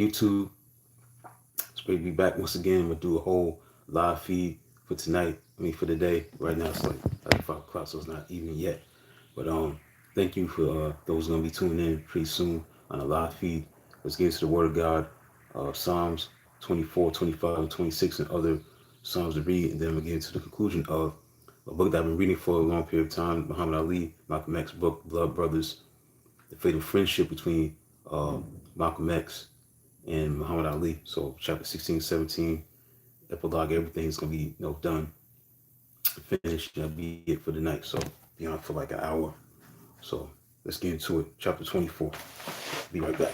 YouTube. It's great to be back once again. I'm gonna do a whole live feed for tonight. I mean for the day. Right now it's like 5 o'clock, so it's not evening yet. But thank you for those gonna be tuning in pretty soon on a live feed. Let's get into the Word of God. Psalms 24, 25, and 26, and other Psalms to read, and then we'll get into the conclusion of a book that I've been reading for a long period of time, Muhammad Ali, Malcolm X book, Blood Brothers, the fatal friendship between uh, Malcolm X and Muhammad Ali. So chapter 16, 17, epilogue, everything's gonna be done, finished. That'll be it for the night. So be on for like an hour. So let's get into it. Chapter 24. Be right back.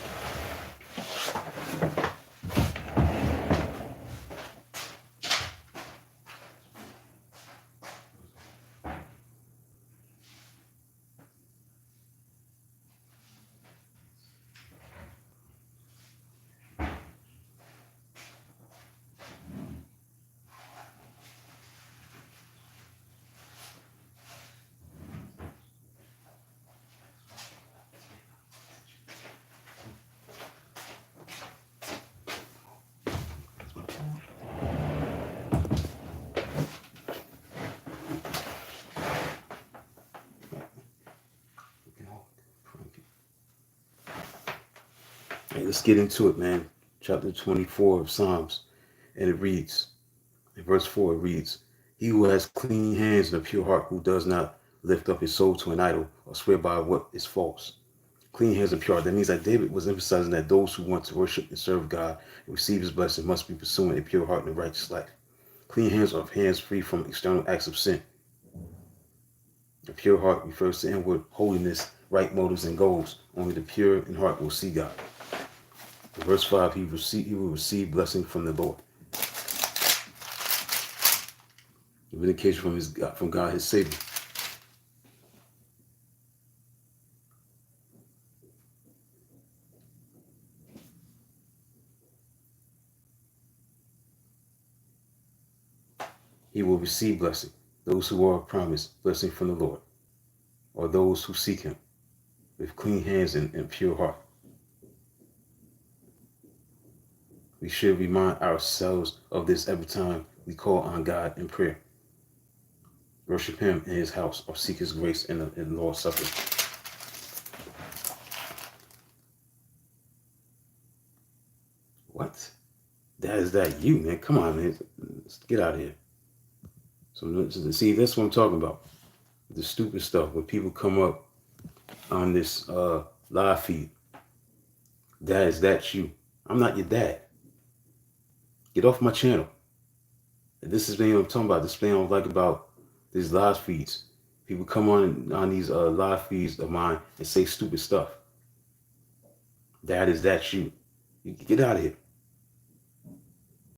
Hey, let's get into it, man. Chapter 24 of Psalms. And it reads, in verse 4, it reads, He who has clean hands and a pure heart, who does not lift up his soul to an idol or swear by what is false. Clean hands and pure heart. That means that David was emphasizing that those who want to worship and serve God and receive his blessing must be pursuing a pure heart and a righteous life. Clean hands are hands free from external acts of sin. A pure heart refers to inward holiness, right motives, and goals. Only the pure in heart will see God. In verse 5, he will receive blessing from the Lord. The vindication from God, his Savior. He will receive blessing. Those who are promised blessing from the Lord, or those who seek him with clean hands and pure heart. We should remind ourselves of this every time we call on God in prayer. Worship him in his house or seek his grace in the Lord's Supper. What? Is that you, man? Come on, man. Let's get out of here. So see, that's what I'm talking about. The stupid stuff when people come up on this live feed. Dad, is that you? I'm not your dad. Get off my channel. And this is what I'm talking about. This thing I don't like about these live feeds. People come on these live feeds of mine and say stupid stuff. Dad, is that you? Get out of here.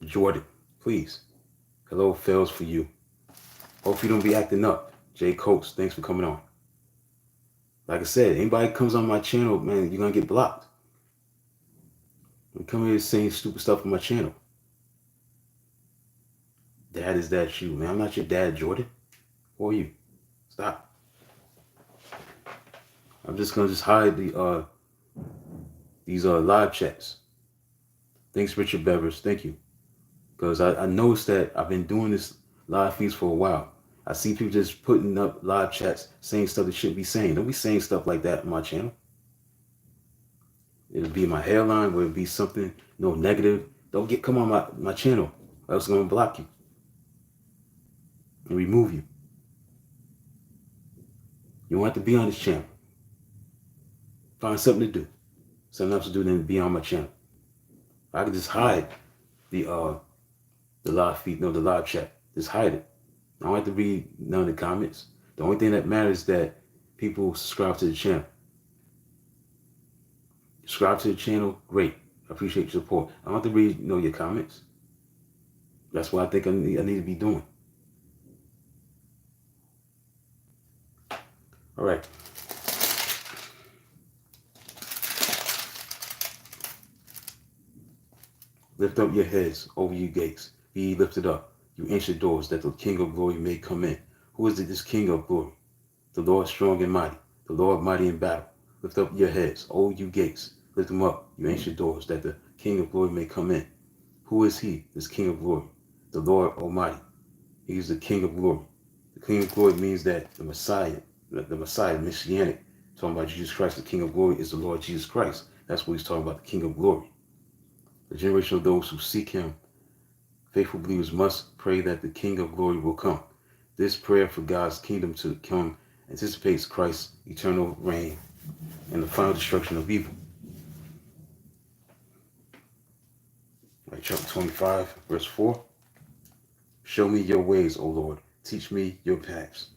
Jordan, please. Hello fails for you. Hope you don't be acting up. Jay Coates, thanks for coming on. Like I said, anybody comes on my channel, man, you're going to get blocked. I'm coming here saying stupid stuff on my channel. Dad, is that you, man? I'm not your dad, Jordan. Who are you? Stop. I'm just going to hide these live chats. Thanks, Richard Bevers. Thank you. Because I noticed that I've been doing this live feeds for a while. I see people just putting up live chats saying stuff they shouldn't be saying. Don't be saying stuff like that on my channel. It'll be my hairline, or it'll be something negative. Don't come on my channel, or else I'm going to block you and remove you. You don't have to be on this channel. Find something to do. Something else to do than be on my channel. I can just hide the live feed, the live chat. Just hide it. I don't have to read none of the comments. The only thing that matters is that people subscribe to the channel. Subscribe to the channel, great. I appreciate your support. I don't have to read your comments. That's what I think I need to be doing. All right. Lift up your heads over you gates. Be ye lifted up, you ancient doors, that the King of glory may come in. Who is this King of glory? The Lord strong and mighty, the Lord mighty in battle. Lift up your heads, O you gates. Lift them up, you ancient doors, that the King of glory may come in. Who is he, this King of glory? The Lord Almighty. He is the King of glory. The King of glory means that the Messiah, Messianic, talking about Jesus Christ, the King of glory is the Lord Jesus Christ. That's what he's talking about, the King of glory. The generation of those who seek him, faithful believers must pray that the King of glory will come. This prayer for God's kingdom to come anticipates Christ's eternal reign and the final destruction of evil. Right, chapter 25, verse 4. Show me your ways, O Lord. Teach me your paths.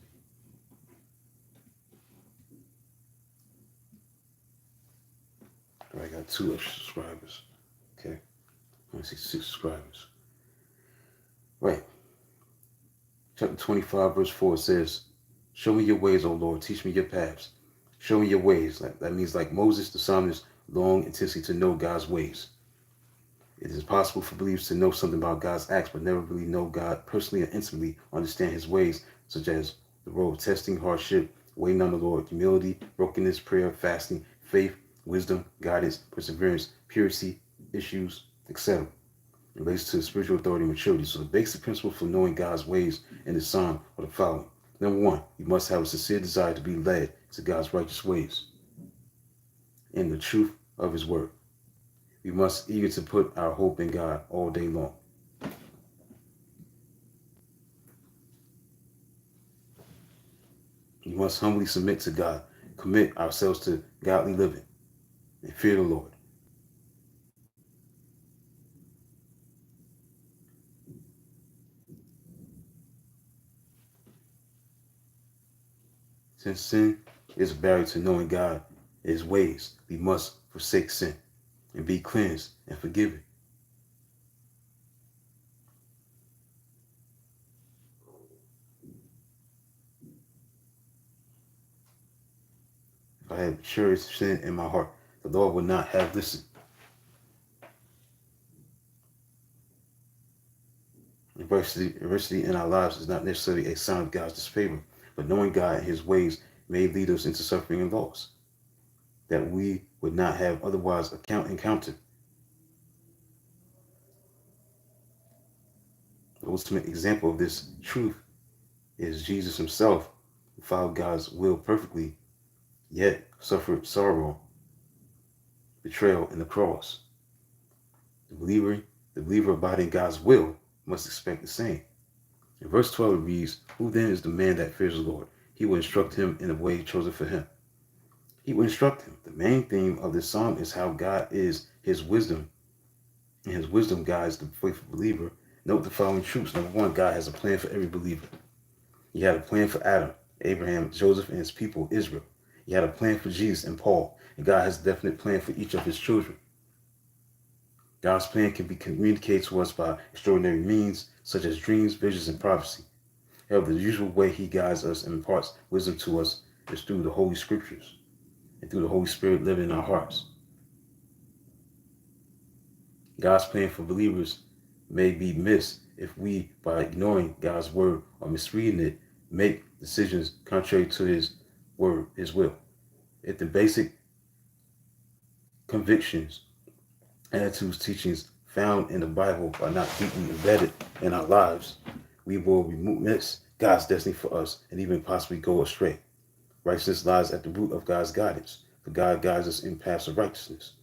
All right, I got 2 extra subscribers. Okay, 166 subscribers. Right. Chapter 25, verse 4 says, show me your ways, O Lord. Teach me your paths. Show me your ways. That means like Moses, the psalmist, longed intensely to know God's ways. It is possible for believers to know something about God's acts, but never really know God personally and intimately, understand his ways, such as the role of testing, hardship, waiting on the Lord, humility, brokenness, prayer, fasting, faith, wisdom, guidance, perseverance, purity, issues, etc. It relates to spiritual authority and maturity. So the basic principle for knowing God's ways in the psalm are the following. Number 1, you must have a sincere desire to be led to God's righteous ways in the truth of his word. We must eager to put our hope in God all day long. We must humbly submit to God, commit ourselves to godly living, and fear the Lord. Since sin is a barrier to knowing God and his ways, we must forsake sin and be cleansed and forgiven. If I had cherished sin in my heart, the Lord would not have listened. Adversity in our lives is not necessarily a sign of God's disfavor, but knowing God and his ways may lead us into suffering and loss that we would not have otherwise encountered. The ultimate example of this truth is Jesus himself, who followed God's will perfectly, yet suffered sorrow, betrayal, and the cross. The believer abiding God's will must expect the same. In verse 12 it reads, who then is the man that fears the Lord? He will instruct him in the way chosen for him. He will instruct him. The main theme of this psalm is how God is his wisdom, and his wisdom guides the faithful believer. Note the following truths. Number 1, God has a plan for every believer. He had a plan for Adam, Abraham, Joseph, and his people, Israel. He had a plan for Jesus and Paul, and God has a definite plan for each of his children. God's plan can be communicated to us by extraordinary means, such as dreams, visions, and prophecy. However, the usual way he guides us and imparts wisdom to us is through the Holy Scriptures and through the Holy Spirit living in our hearts. God's plan for believers may be missed if we, by ignoring God's word or misreading it, make decisions contrary to his word, his will. If the basic convictions, attitudes, teachings found in the Bible are not deeply embedded in our lives, we will miss God's destiny for us and even possibly go astray. Righteousness lies at the root of God's guidance, for God guides us in paths of righteousness.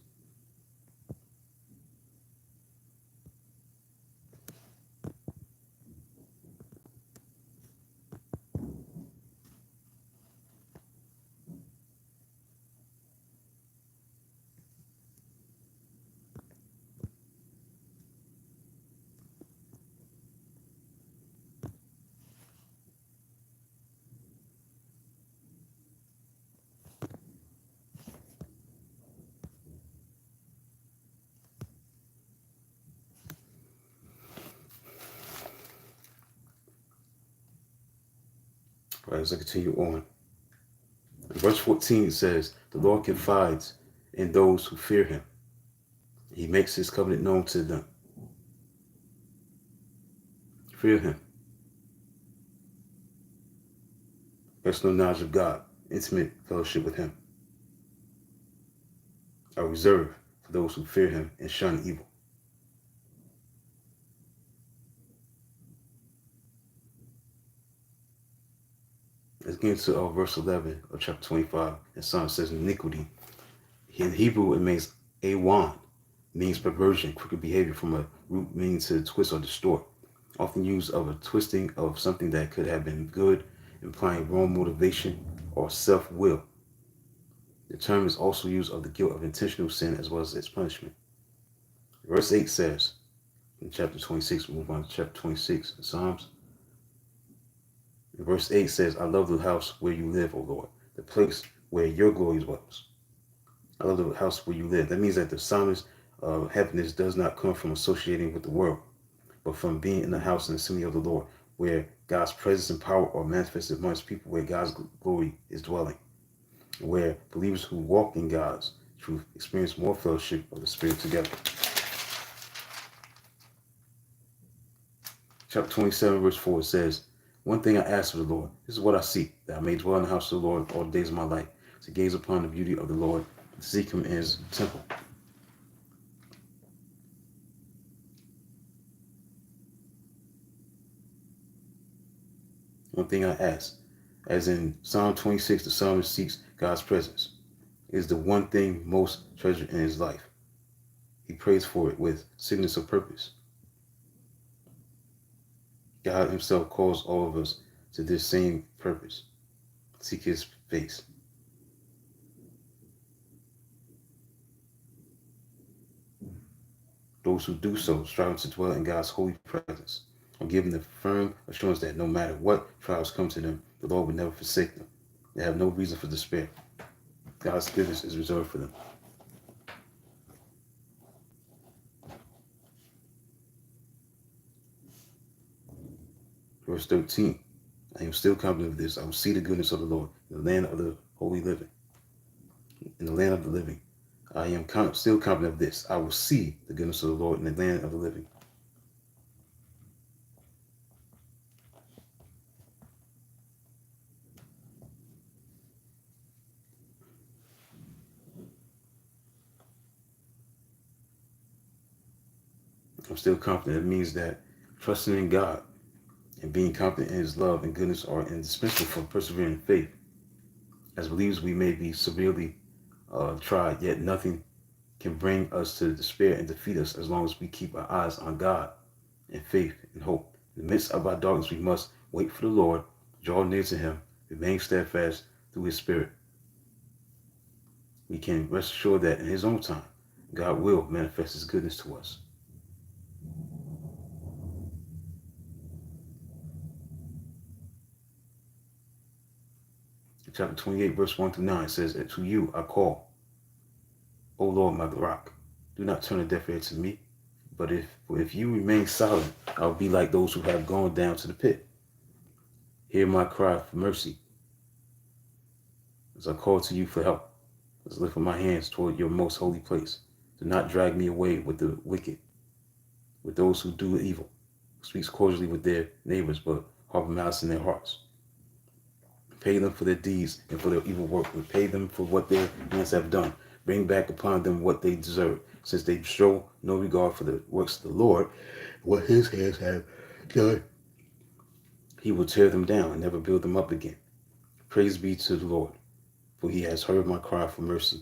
Right, as I continue on. In verse 14 it says, the Lord confides in those who fear him. He makes his covenant known to them. Fear him. Personal knowledge of God. Intimate fellowship with him. are reserved for those who fear him and shun evil. Let's get into verse 11 of chapter 25. And Psalm says, iniquity. In Hebrew, it means awan, means perversion, crooked behavior, from a root meaning to twist or distort. Often used of a twisting of something that could have been good, implying wrong motivation or self-will. The term is also used of the guilt of intentional sin as well as its punishment. Verse 8 says, in chapter 26, we move on to chapter 26 in Psalms. Verse 8 says, I love the house where you live, O Lord, the place where your glory dwells. I love the house where you live. That means that the psalmist's happiness does not come from associating with the world, but from being in the house and assembly of the Lord, where God's presence and power are manifested amongst people, where God's glory is dwelling, where believers who walk in God's truth experience more fellowship of the Spirit together. Chapter 27, verse 4 says, one thing I ask of the Lord, this is what I seek, that I may dwell in the house of the Lord all the days of my life, to gaze upon the beauty of the Lord, to seek him in his temple. One thing I ask, as in Psalm 26, the psalmist seeks God's presence. It is the one thing most treasured in his life. He prays for it with singleness of purpose. God himself calls all of us to this same purpose. Seek his face. Those who do so strive to dwell in God's holy presence, are given the firm assurance that no matter what trials come to them, the Lord will never forsake them. They have no reason for despair. God's goodness is reserved for them. Verse 13, I am still confident of this. I will see the goodness of the Lord in the land of the holy living. In the land of the living. I am still confident of this. I will see the goodness of the Lord in the land of the living. I'm still confident. It means that trusting in God and being confident in his love and goodness are indispensable for persevering in faith. As believers, we may be severely tried, yet nothing can bring us to despair and defeat us as long as we keep our eyes on God in faith and hope. In the midst of our darkness, we must wait for the Lord, draw near to him, remain steadfast through his Spirit. We can rest assured that in his own time, God will manifest his goodness to us. In chapter 28, verse 1 through 9 says, to you I call, O Lord, my rock. Do not turn a deaf ear to me. But if you remain silent, I will be like those who have gone down to the pit. Hear my cry for mercy as I call to you for help. As I lift up my hands toward your most holy place. Do not drag me away with the wicked, with those who do evil, who speaks cordially with their neighbors, but harbor malice in their hearts. Pay them for their deeds and for their evil work. Repay them for what their hands have done. Bring back upon them what they deserve, since they show no regard for the works of the Lord, what his hands have done. He will tear them down and never build them up again. Praise be to the Lord, for he has heard my cry for mercy.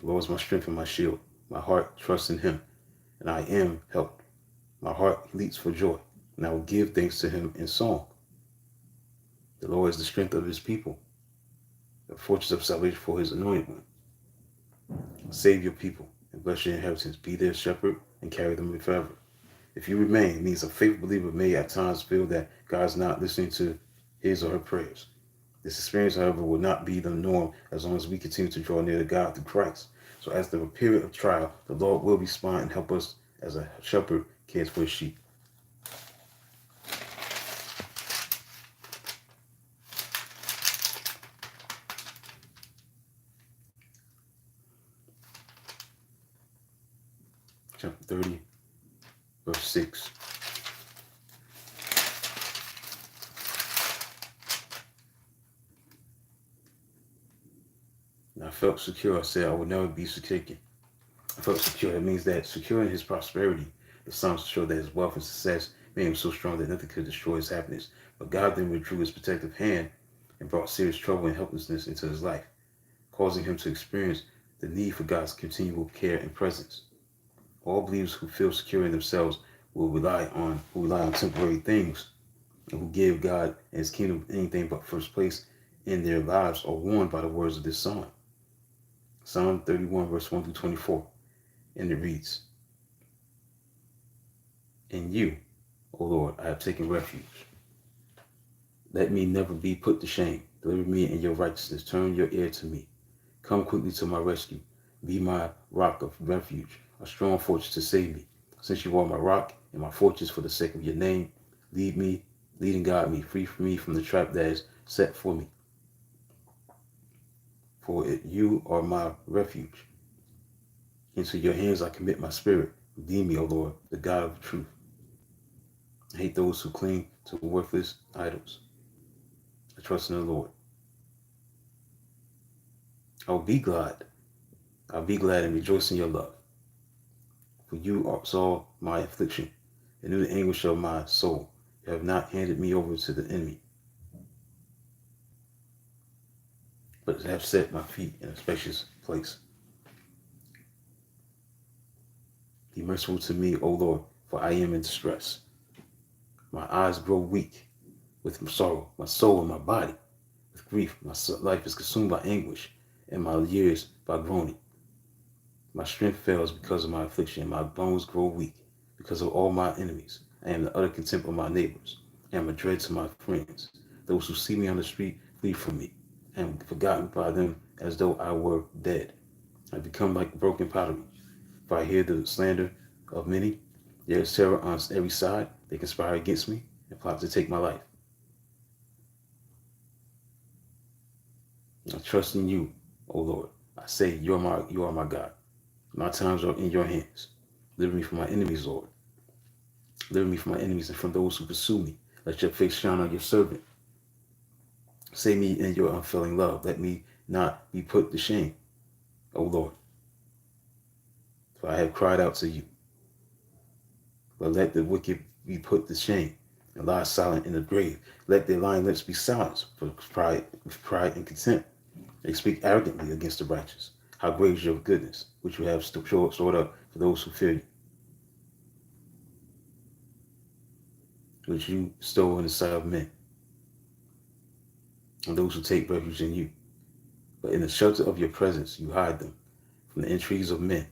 The Lord is my strength and my shield. My heart trusts in him, and I am helped. My heart leaps for joy, and I will give thanks to him in song. The Lord is the strength of his people, the fortress of salvation for his anointed one. Save your people and bless your inheritance. Be their shepherd and carry them forever. If you remain, it means a faithful believer may at times feel that God's not listening to his or her prayers. This experience, however, will not be the norm as long as we continue to draw near to God through Christ. So as the period of trial, the Lord will respond and help us as a shepherd cares for his sheep. Chapter 30, verse 6. And I felt secure. I said, I will never be shaken. I felt secure. It means that secure in his prosperity, the psalmist showed that his wealth and success made him so strong that nothing could destroy his happiness. But God then withdrew his protective hand and brought serious trouble and helplessness into his life, causing him to experience the need for God's continual care and presence. All believers who feel secure in themselves who rely on temporary things, and who give God and his kingdom anything but first place in their lives are warned by the words of this psalm. Psalm 31, verse 1 through 24. And it reads, "In you, O Lord, I have taken refuge. Let me never be put to shame. Deliver me in your righteousness. Turn your ear to me. Come quickly to my rescue. Be my rock of refuge, a strong fortress to save me. Since you are my rock and my fortress for the sake of your name, lead and guide me, free me from the trap that is set for me. For you are my refuge. Into your hands I commit my spirit. Redeem me, O Lord, the God of truth. I hate those who cling to worthless idols. I trust in the Lord. I'll be glad. I'll be glad and rejoice in your love. For you saw my affliction and knew the anguish of my soul. You have not handed me over to the enemy, but have set my feet in a spacious place. Be merciful to me, O Lord, for I am in distress. My eyes grow weak with sorrow, my soul and my body with grief. My life is consumed by anguish, and my years by groaning. My strength fails because of my affliction, and my bones grow weak because of all my enemies. I am the utter contempt of my neighbors. I am a dread to my friends. Those who see me on the street flee from me. I am forgotten by them as though I were dead. I become like broken pottery. If I hear the slander of many, there is terror on every side. They conspire against me and plot to take my life. I trust in you, O Lord. I say, you are my God. My times are in your hands. Deliver me from my enemies, Lord. Deliver me from my enemies and from those who pursue me. Let your face shine on your servant. Save me in your unfailing love. Let me not be put to shame, O Lord. For I have cried out to you. But let the wicked be put to shame and lie silent in the grave. Let their lying lips be silenced for pride and contempt. They speak arrogantly against the righteous. How great is your goodness, which you have stored up for those who fear you, which you bestow in the sight of men, and those who take refuge in you. But in the shelter of your presence, you hide them from the intrigues of men.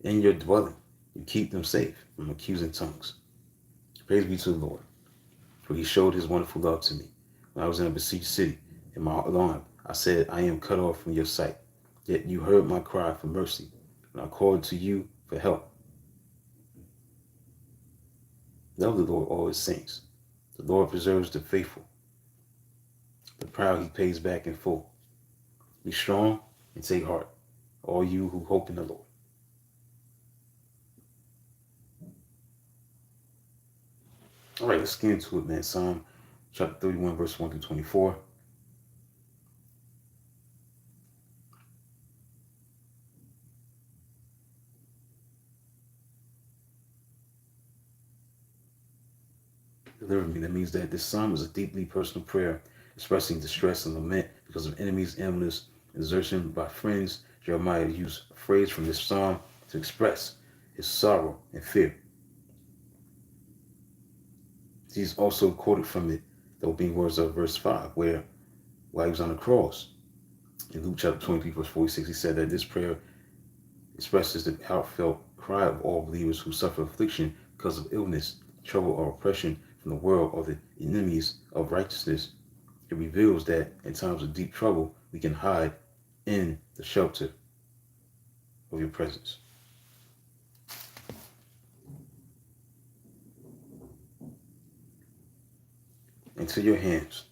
In your dwelling, you keep them safe from accusing tongues. Praise be to the Lord, for he showed his wonderful love to me. When I was in a besieged city, in my alarm, I said, I am cut off from your sight. Yet you heard my cry for mercy, and I called to you for help. Love the Lord, all his saints. The Lord preserves the faithful. The proud he pays back in full. Be strong and take heart, all you who hope in the Lord. All right, let's get into it, man. Psalm chapter 31, verse 1 through 24. Deliver me. That means that this psalm is a deeply personal prayer expressing distress and lament because of enemies, illness, and desertion by friends. Jeremiah used a phrase from this psalm to express his sorrow and fear. He's also quoted from it, the opening words of verse 5, where while he was on the cross, in Luke chapter 23, verse 46, he said that this prayer expresses the heartfelt cry of all believers who suffer affliction because of illness, trouble, or oppression from the world or the enemies of righteousness. It reveals that in times of deep trouble, we can hide in the shelter of your presence. Into your hands,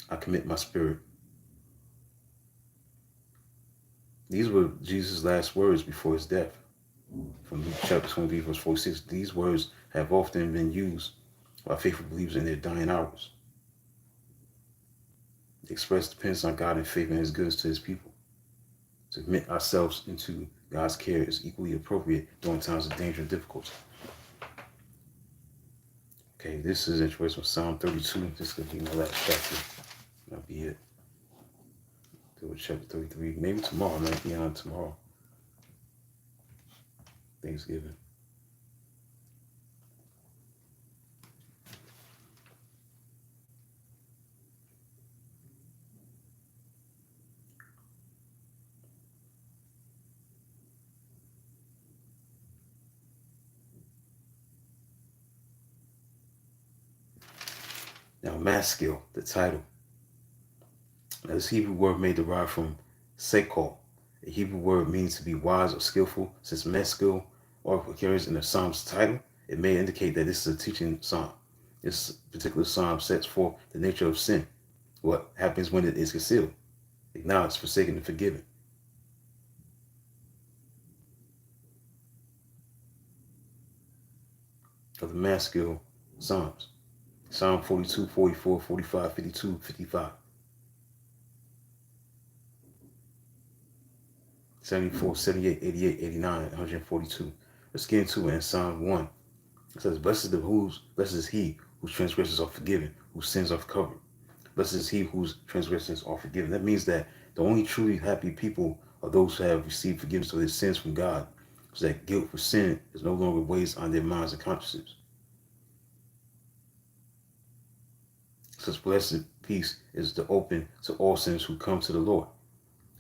I commit my spirit. These were Jesus' last words before his death. From Luke chapter 23, verse 46, these words have often been used by faithful believers in their dying hours. They express dependence on God and faith in his goodness to his people. To admit ourselves into God's care is equally appropriate during times of danger and difficulty. Okay, this is interesting from Psalm 32. This could be my last chapter. That'll be it. Do chapter 33. Maybe tomorrow. Maybe on tomorrow. Thanksgiving. Now, maskil, the title. Now, this Hebrew word may derive from sekol. A Hebrew word means to be wise or skillful. Since maskil or carries in the psalm's title, it may indicate that this is a teaching psalm. This particular psalm sets forth the nature of sin, what happens when it is concealed, acknowledged, forsaken, and forgiven. Of the maskil psalms. Psalm 42, 44, 45, 52, 55. 74, 78, 88, 89, 142. Let's get into it in Psalm 1. It says, blessed is he whose transgressions are forgiven, whose sins are covered. Blessed is he whose transgressions are forgiven. That means that the only truly happy people are those who have received forgiveness of their sins from God, so that guilt for sin is no longer weighs on their minds and consciences. Such blessed peace is the open to all sinners who come to the Lord.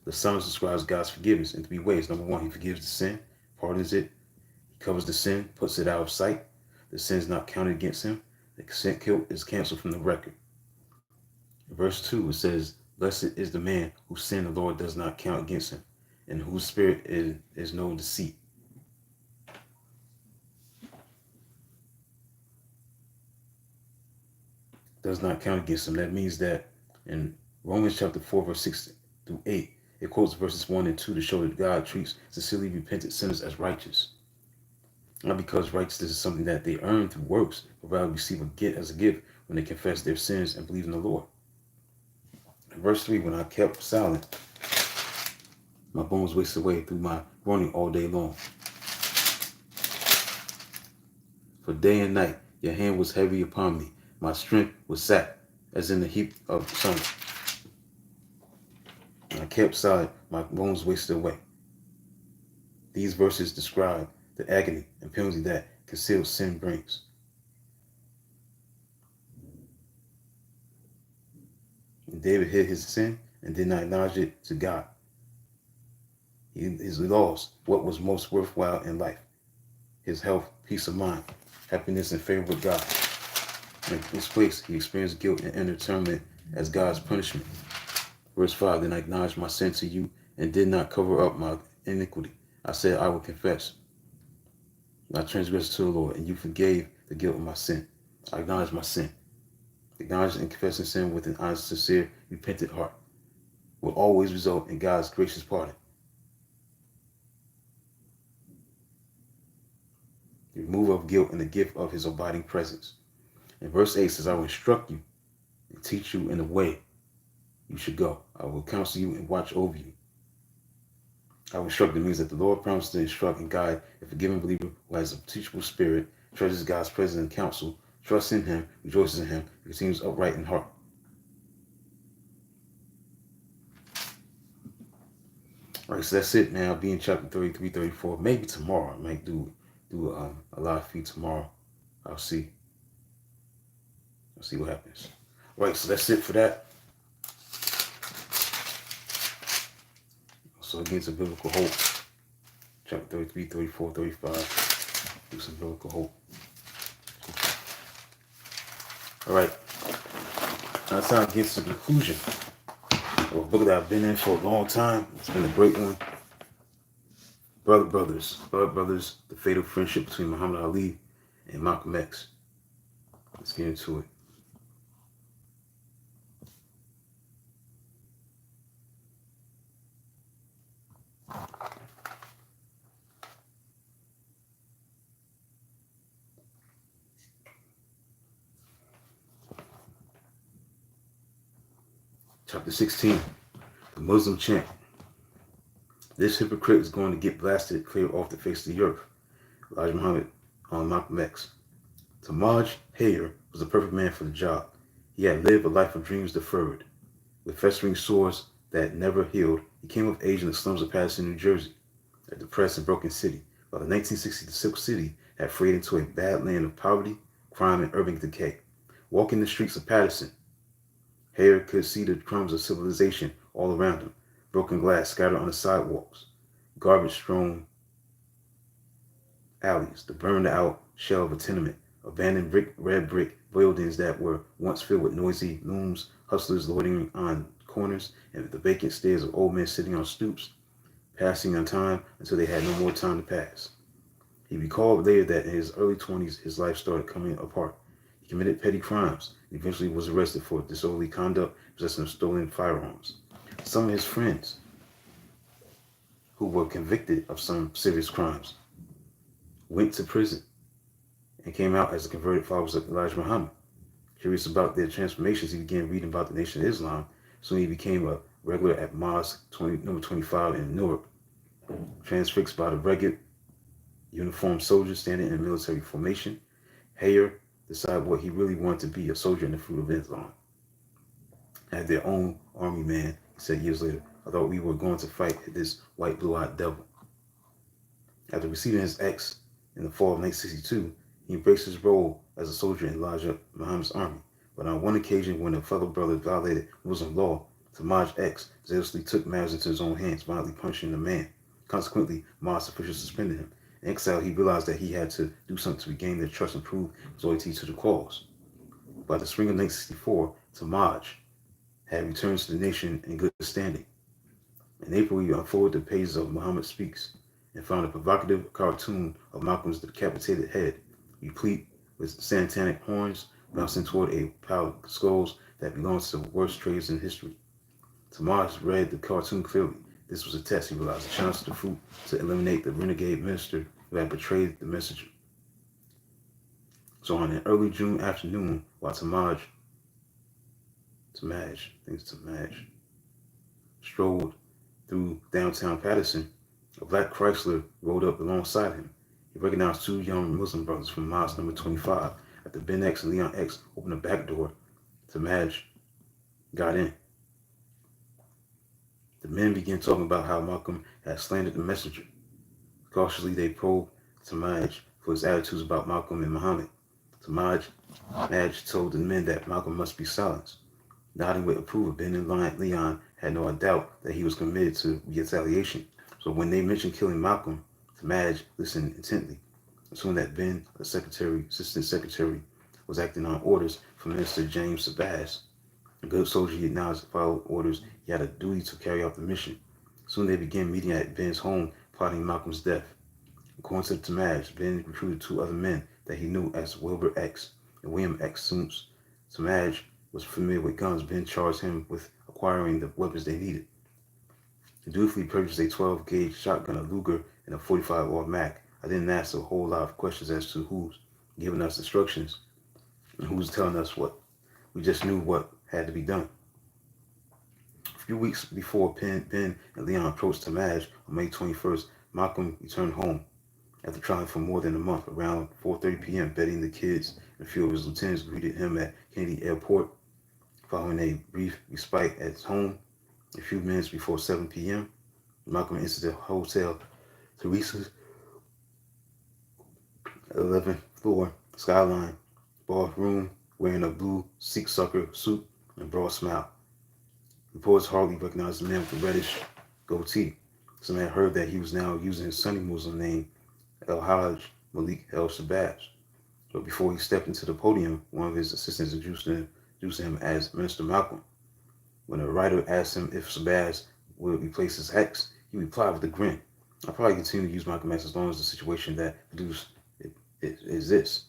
The Psalms describes God's forgiveness in three ways. Number one, he forgives the sin, pardons it, he covers the sin, puts it out of sight. The sin is not counted against him. The consent guilt is canceled from the record. In verse 2, it says, blessed is the man whose sin the Lord does not count against him, and whose spirit is no deceit. Does not count against him. That means that in Romans chapter 4, verse 6 through 8, it quotes verses 1 and 2 to show that God treats sincerely repentant sinners as righteous. Not because righteousness is something that they earn through works, but rather receive as a gift when they confess their sins and believe in the Lord. In verse 3, when I kept silent, my bones wasted away through my groaning all day long. For day and night your hand was heavy upon me. My strength was sapped, as in the heap of summer. When I kept silent, my bones wasted away. These verses describe the agony and penalty that concealed sin brings. And David hid his sin and did not acknowledge it to God. He lost what was most worthwhile in life: his health, peace of mind, happiness, and favor with God. In this place, he experienced guilt and inner torment as God's punishment. Verse 5, then I acknowledged my sin to you and did not cover up my iniquity. I said, I will confess my transgression to the Lord, and you forgave the guilt of my sin. I acknowledge my sin. Acknowledging and confessing sin with an honest, sincere, repentant heart will always result in God's gracious pardon. The removal of guilt and the gift of his abiding presence. And verse 8 says, I will instruct you and teach you in the way you should go. I will counsel you and watch over you. I will instruct means that the Lord promises to instruct and guide a forgiving believer who has a teachable spirit, treasures God's presence and counsel, trusts in him, rejoices in him, and continues upright in heart. All right, so that's it now. I'll be in chapter 33, 34. Maybe tomorrow. I might do a live feed tomorrow. I'll see. I'll see what happens. All right, so that's it for that. So again, some biblical hope. Chapter 33, 34, 35. Do some biblical hope. All right. Now it's time to get to the conclusion of a book that I've been in for a long time. It's been a great one. Blood Brothers, the fatal friendship between Muhammad Ali and Malcolm X. Let's get into it. Chapter 16, the Muslim chant. This hypocrite is going to get blasted clear off the face of the earth. Elijah Muhammad on Malcolm X. Tamaj Hayer was the perfect man for the job. He had lived a life of dreams deferred. With festering sores that never healed, he came of age in the slums of Patterson, New Jersey, a depressed and broken city. By the 1960s, the Silk City had frayed into a bad land of poverty, crime, and urban decay. Walking the streets of Patterson, Hayer could see the crumbs of civilization all around him, broken glass scattered on the sidewalks, garbage-strewn alleys, the burned-out shell of a tenement, abandoned red brick buildings that were once filled with noisy looms, hustlers loitering on corners, and the vacant stairs of old men sitting on stoops, passing on time until they had no more time to pass. He recalled later that in his early 20s, his life started coming apart. He committed petty crimes and eventually was arrested for disorderly conduct, possessing of stolen firearms. Some of his friends, who were convicted of some serious crimes, went to prison and came out as the converted followers of Elijah Muhammad. Curious about their transformations, he began reading about the Nation of Islam. Soon he became a regular at Mosque number 25 in Newark, transfixed by the rugged, uniformed soldiers standing in military formation. Hayer decided what he really wanted to be, a soldier in the fruit of Islam. Had their own army man, he said years later. I thought we were going to fight this white blue-eyed devil. After receiving his X in the fall of 1962, he embraced his role as a soldier in Elijah Muhammad's army. But on one occasion, when a fellow brother violated Muslim law, Tamaj X zealously took matters into his own hands, violently punishing the man. Consequently, mosque officials suspended him. In exile, he realized that he had to do something to regain their trust and prove his loyalty to the cause. By the spring of 1964, Tamaj had returned to the nation in good standing. In April, he unfolded the pages of Muhammad Speaks and found a provocative cartoon of Malcolm's decapitated head, replete with satanic horns bouncing toward a pile of skulls that belongs to the worst traitors in history. Tamaj read the cartoon clearly. This was a test, he realized, a chance to the fruit to eliminate the renegade minister who had betrayed the messenger. So on an early June afternoon, while Tamaj strolled through downtown Patterson, a black Chrysler rolled up alongside him. He recognized two young Muslim brothers from Mosque number 25. After Ben X and Leon X opened the back door, Tamaj got in. The men began talking about how Malcolm had slandered the messenger. Cautiously, they probed Tamaj for his attitudes about Malcolm and Muhammad. Tamaj told the men that Malcolm must be silenced. Nodding with approval, Ben and Leon had no doubt that he was committed to retaliation. So when they mentioned killing Malcolm, Tamaj listened intently. Assuming that Ben, assistant secretary, was acting on orders from Minister James Sabaz, a good soldier, he acknowledged to follow orders. He had a duty to carry out the mission. Soon they began meeting at Ben's home, plotting Malcolm's death. According to Tamaj, Ben recruited two other men that he knew as Wilbur X and William X. Soon Tamaj was familiar with guns. Ben charged him with acquiring the weapons they needed. He dutifully purchased a 12-gauge shotgun, a Luger, and a 45 automatic. I didn't ask a whole lot of questions as to who's giving us instructions and who's telling us what. We just knew what had to be done. A few weeks before Ben and Leon approached Tamaj on May 21st, Malcolm returned home. After traveling for more than a month, around 4:30 p.m., Betty and the kids and a few of his lieutenants greeted him at Kennedy Airport. Following a brief respite at his home, a few minutes before 7 p.m., Malcolm entered the Hotel Teresa's 11th floor skyline ballroom wearing a blue seersucker suit and broad smile. Reporters hardly recognized the man with the reddish goatee. Some had heard that he was now using his Sunni Muslim name, El Hajj Malik El Shabazz. But before he stepped into the podium, one of his assistants introduced him as Minister Malcolm. When a writer asked him if Shabazz would replace his X, he replied with a grin. I'll probably continue to use Malcolm X as long as the situation that produced it exists.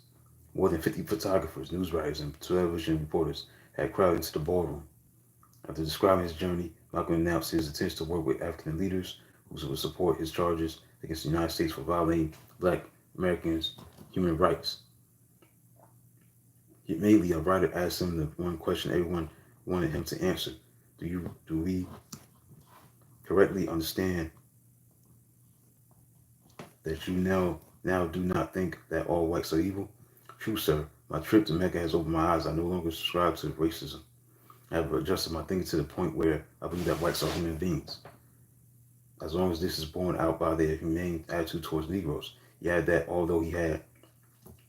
More than 50 photographers, news writers, and television reporters had crowded into the ballroom. After describing his journey, Malcolm announced his intention to work with African leaders who would support his charges against the United States for violating Black Americans' human rights. Immediately, a writer asked him the one question everyone wanted him to answer. Do we correctly understand that you now do not think that all whites are evil? True, sir. My trip to Mecca has opened my eyes. I no longer subscribe to racism. I have adjusted my thinking to the point where I believe that whites are human beings, as long as this is borne out by their humane attitude towards Negroes. He added that although he had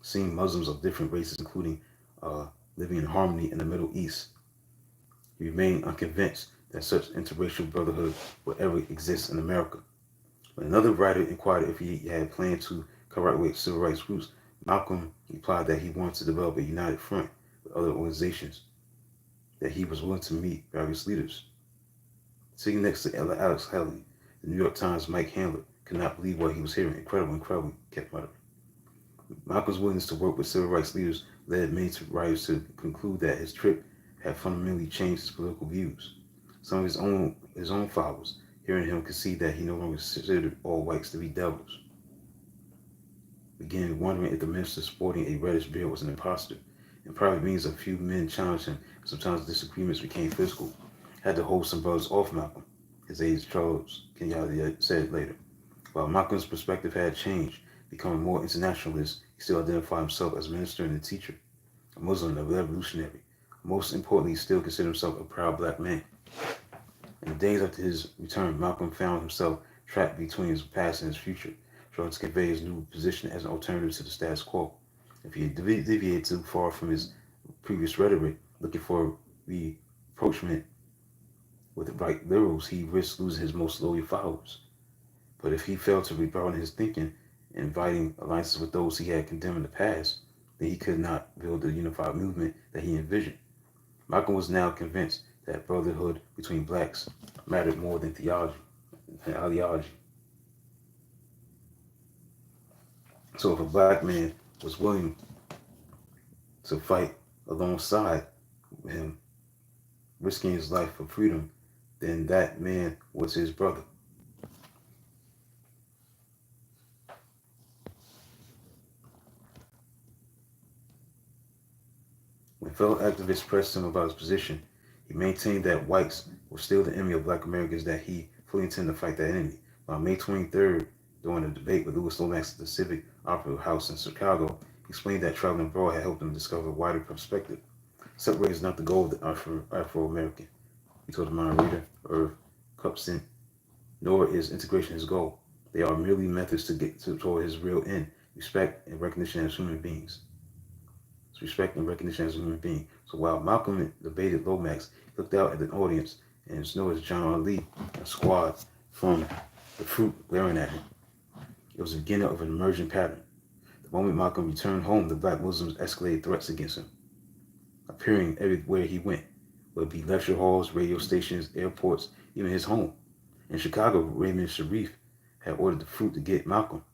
seen Muslims of different races, including living in harmony in the Middle East, he remained unconvinced that such interracial brotherhood would ever exist in America. When another writer inquired if he had planned to collaborate with civil rights groups, Malcolm replied that he wanted to develop a united front with other organizations, that he was willing to meet various leaders. Sitting next to Alex Haley, the New York Times' Mike Handler could not believe what he was hearing. Incredible, incredible, he kept muttering. Malcolm's willingness to work with civil rights leaders led many writers to conclude that his trip had fundamentally changed his political views. Some of his own followers, hearing him concede that he no longer considered all whites to be devils, began wondering if the minister sporting a reddish beard was an impostor. In private meetings, a few men challenged him. Sometimes disagreements became physical. Had to hold some brothers off Malcolm, his aide Charles Kenyatta said later. While Malcolm's perspective had changed, becoming more internationalist, he still identified himself as a minister and a teacher, a Muslim, a revolutionary. Most importantly, he still considered himself a proud black man. In the days after his return, Malcolm found himself trapped between his past and his future, trying to convey his new position as an alternative to the status quo. If he deviated too far from his previous rhetoric, looking for rapprochement with the right liberals, he risked losing his most loyal followers. But if he failed to rebroaden his thinking, inviting alliances with those he had condemned in the past, then he could not build the unified movement that he envisioned. Malcolm was now convinced that brotherhood between blacks mattered more than theology and ideology. So if a black man was willing to fight alongside him, risking his life for freedom, then that man was his brother. When fellow activists pressed him about his position, he maintained that whites were still the enemy of black Americans, that he fully intended to fight that enemy. On May 23rd, during a debate with Louis Lomax at the Civic Opera House in Chicago, he explained that traveling abroad had helped him discover a wider perspective. Separation is not the goal of the Afro-American, he told the mind reader, Irv Kupson, nor is integration his goal. They are merely methods to get toward his real end, respect and recognition as human beings. Respect and recognition as a human being. So while Malcolm debated Lomax, he looked out at the audience and noticed John Ali and a squad from the fruit glaring at him. It was the beginning of an emerging pattern. The moment Malcolm returned home, the black Muslims escalated threats against him, appearing everywhere he went, whether it be lecture halls, radio stations, airports, even his home. In Chicago, Raymond Sharif had ordered the fruit to get Malcolm.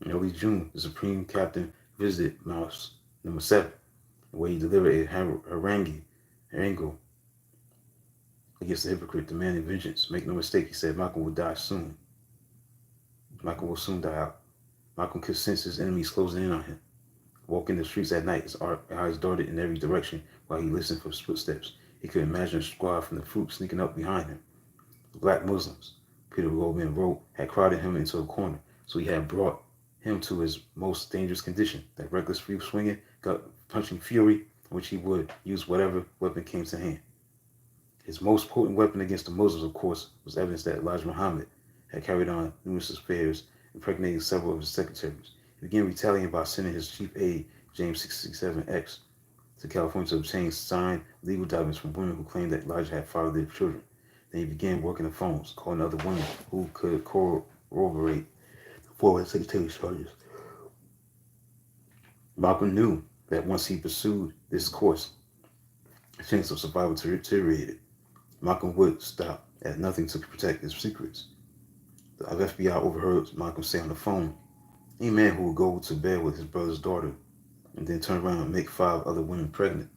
In early June, the Supreme Captain visited Mouse Number 7, where he delivered a harangue against the hypocrite, demanding vengeance. Make no mistake, he said, Malcolm will die soon. Malcolm will soon die out. Malcolm could sense his enemies closing in on him. Walking the streets at night, his eyes darted in every direction while he listened for footsteps. He could imagine a squad from the fruit sneaking up behind him. The black Muslims, Peter Goldman wrote, had crowded him into a corner, so he had brought him to his most dangerous condition, that reckless free swinging, gut-punching fury, in which he would use whatever weapon came to hand. His most potent weapon against the Muslims, of course, was evidence that Elijah Muhammad had carried on numerous affairs, impregnating several of his secretaries. He began retaliating by sending his chief aide, James 67X, to California to obtain signed legal documents from women who claimed that Elijah had fathered their children. Then he began working the phones, calling other women who could corroborate the forward secretary charges. Malcolm knew that once he pursued this course, the chance of survival deteriorated. Malcolm would stop at nothing to protect his secrets. The FBI overheard Malcolm say on the phone, any man who would go to bed with his brother's daughter and then turn around and make 5 other women pregnant,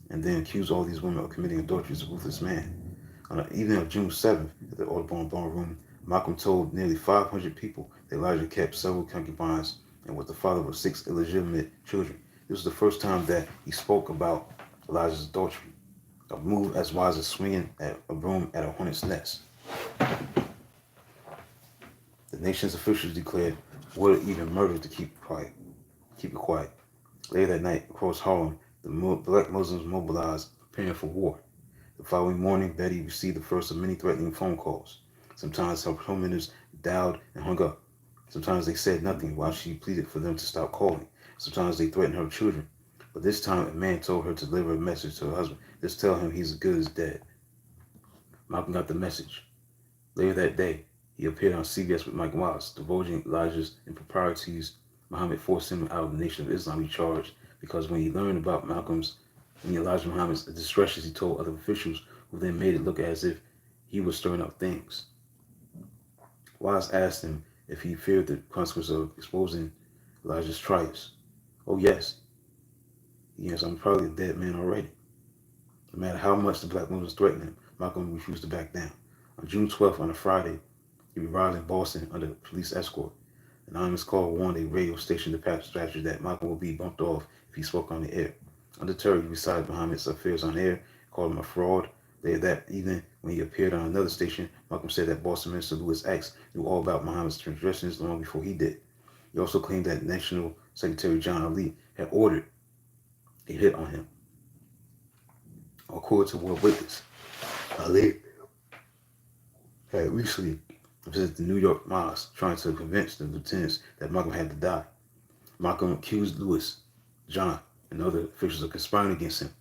and then accuse all these women of committing adultery is a ruthless man. On the evening of June 7th, at the Audubon Ballroom, Malcolm told nearly 500 people that Elijah kept several concubines and was the father of 6 illegitimate children. This was the first time that he spoke about Elijah's adultery, a move as wise as swinging at a broom at a hornet's nest. The nation's officials declared would even murder to keep it quiet. Later that night, across Harlem, the black Muslims mobilized, preparing for war. The following morning, Betty received the first of many threatening phone calls. Sometimes her tormentors dialed and hung up. Sometimes they said nothing while she pleaded for them to stop calling. Sometimes they threatened her children. But this time, a man told her to deliver a message to her husband. Just tell him he's as good as dead. Malcolm got the message. Later that day, he appeared on CBS with Mike Wallace, divulging Elijah's improprieties. Muhammad forced him out of the Nation of Islam, he charged, because when he learned about Elijah Muhammad's discretions, he told other officials, who then made it look as if he was stirring up things. Wallace asked him if he feared the consequence of exposing Elijah's triumphs. Oh, yes. Yes, I'm probably a dead man already. No matter how much the black Muslims threatened him, Malcolm refused to back down. On June 12th, on a Friday, he arrived in Boston under police escort. An anonymous call warned a radio station dispatcher that Malcolm would be bumped off if he spoke on the air. Undeterred, he recited Muhammad's affairs on air, called him a fraud. Later that evening, when he appeared on another station, Malcolm said that Boston Minister Louis X knew all about Muhammad's transgressions long before he did. He also claimed that National Secretary John Ali had ordered a hit on him. According to World Witness, Ali had recently visited the New York mosque trying to convince the lieutenants that Malcolm had to die. Malcolm accused Louis, John, and other officials of conspiring against him,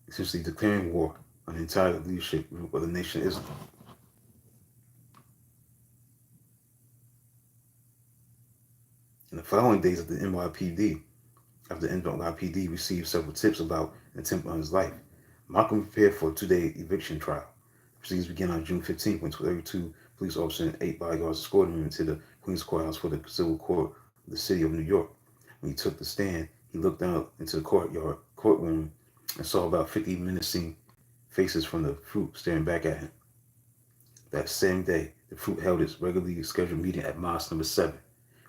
essentially declaring war on the entire leadership group of the Nation of Islam. In the following days after the NYPD received several tips about an attempt on his life, Malcolm prepared for a 2-day eviction trial. The proceedings began on June 15th when 32 police officers and 8 bodyguards escorted him into the Queen's Courthouse for the Civil Court of the City of New York. When he took the stand, he looked down into the courtroom and saw about 50 menacing faces from the Fruit staring back at him. That same day, the Fruit held its regularly scheduled meeting at Mosque Number 7,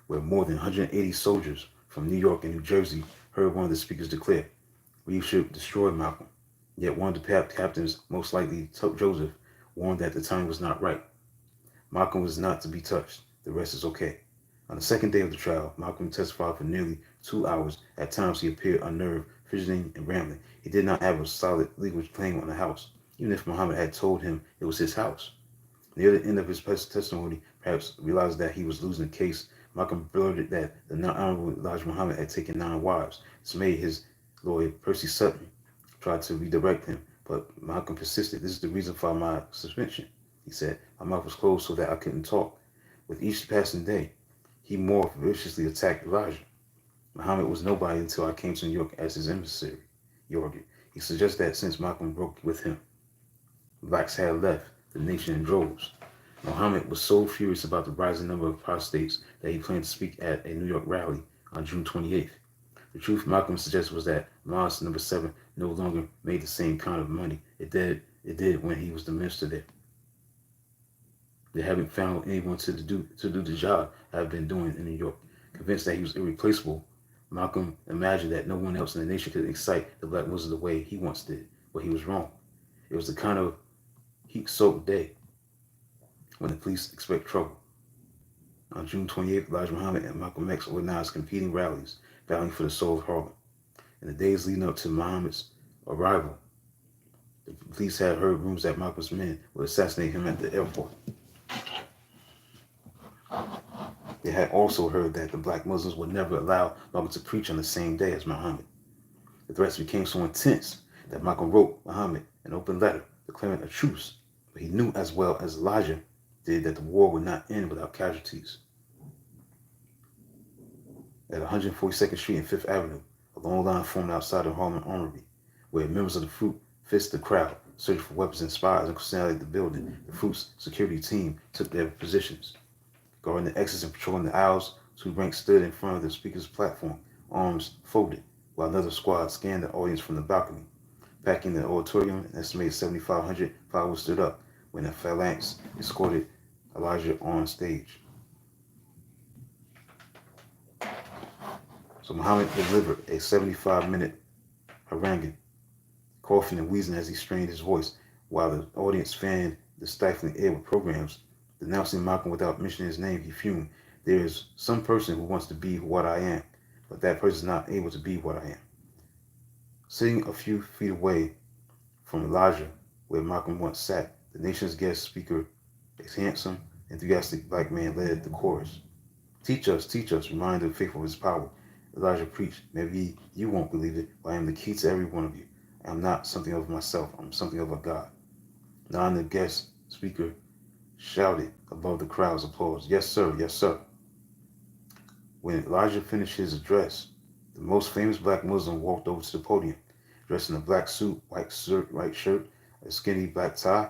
where more than 180 soldiers from New York and New Jersey heard one of the speakers declare, "We should destroy Malcolm." Yet one of the captains, most likely Joseph, warned that the time was not right. Malcolm was not to be touched. The rest is okay. On the second day of the trial, Malcolm testified for nearly 2 hours. At times, he appeared unnerved, fidgeting, and rambling. He did not have a solid legal claim on the house, even if Muhammad had told him it was his house. Near the end of his testimony, perhaps realizing that he was losing the case, Malcolm blurted that the Honorable Elijah Muhammad had taken 9 wives. This made his lawyer, Percy Sutton, try to redirect him, but Malcolm persisted. "This is the reason for my suspension," he said. "My mouth was closed so that I couldn't talk." With each passing day, he more viciously attacked Elijah. "Muhammad was nobody until I came to New York as his emissary," he argued. He suggested that since Malcolm broke with him, blacks had left the nation in droves. Muhammad was so furious about the rising number of apostates that he planned to speak at a New York rally on June 28th. The truth Malcolm suggested was that Mosque Number 7 no longer made the same kind of money it did when he was the minister there. They haven't found anyone to do the job I've been doing in New York. Convinced that he was irreplaceable, Malcolm imagined that no one else in the nation could excite the black Muslims the way he once did, but he was wrong. It was the kind of heat-soaked day when the police expect trouble. On June 28th, Elijah Muhammad and Malcolm X organized competing rallies, battling for the soul of Harlem. In the days leading up to Muhammad's arrival, the police had heard rumors that Malcolm's men would assassinate him at the airport. They had also heard that the black Muslims would never allow Malcolm to preach on the same day as Muhammad. The threats became so intense that Malcolm wrote Muhammad an open letter declaring a truce, but he knew as well as Elijah did that the war would not end without casualties. At 142nd Street and 5th Avenue, a long line formed outside the Harlem Armory, where members of the Fruit faced the crowd, searching for weapons and spies and consolidated the building. The Fruit's security team took their positions. Guarding the exits and patrolling the aisles, 2 ranks stood in front of the speaker's platform, arms folded, while another squad scanned the audience from the balcony. Packing the auditorium, an estimated 7,500 followers stood up when the phalanx escorted Elijah on stage. So Muhammad delivered a 75-minute harangue, coughing and wheezing as he strained his voice, while the audience fanned the stifling air with programs. Denouncing Malcolm without mentioning his name, he fumed. There is some person who wants to be what I am, but that person is not able to be what I am. Sitting a few feet away from Elijah, where Malcolm once sat, the nation's guest speaker, a handsome, enthusiastic black man, led the chorus. Teach us, remind the faithful of his power. Elijah preached, maybe you won't believe it, but I am the key to every one of you. I am not something of myself, I'm something of a God. Now the guest speaker shouted above the crowd's applause, yes sir, yes sir. When Elijah finished his address, the most famous black Muslim walked over to the podium, dressed in a black suit, white shirt, a skinny black tie.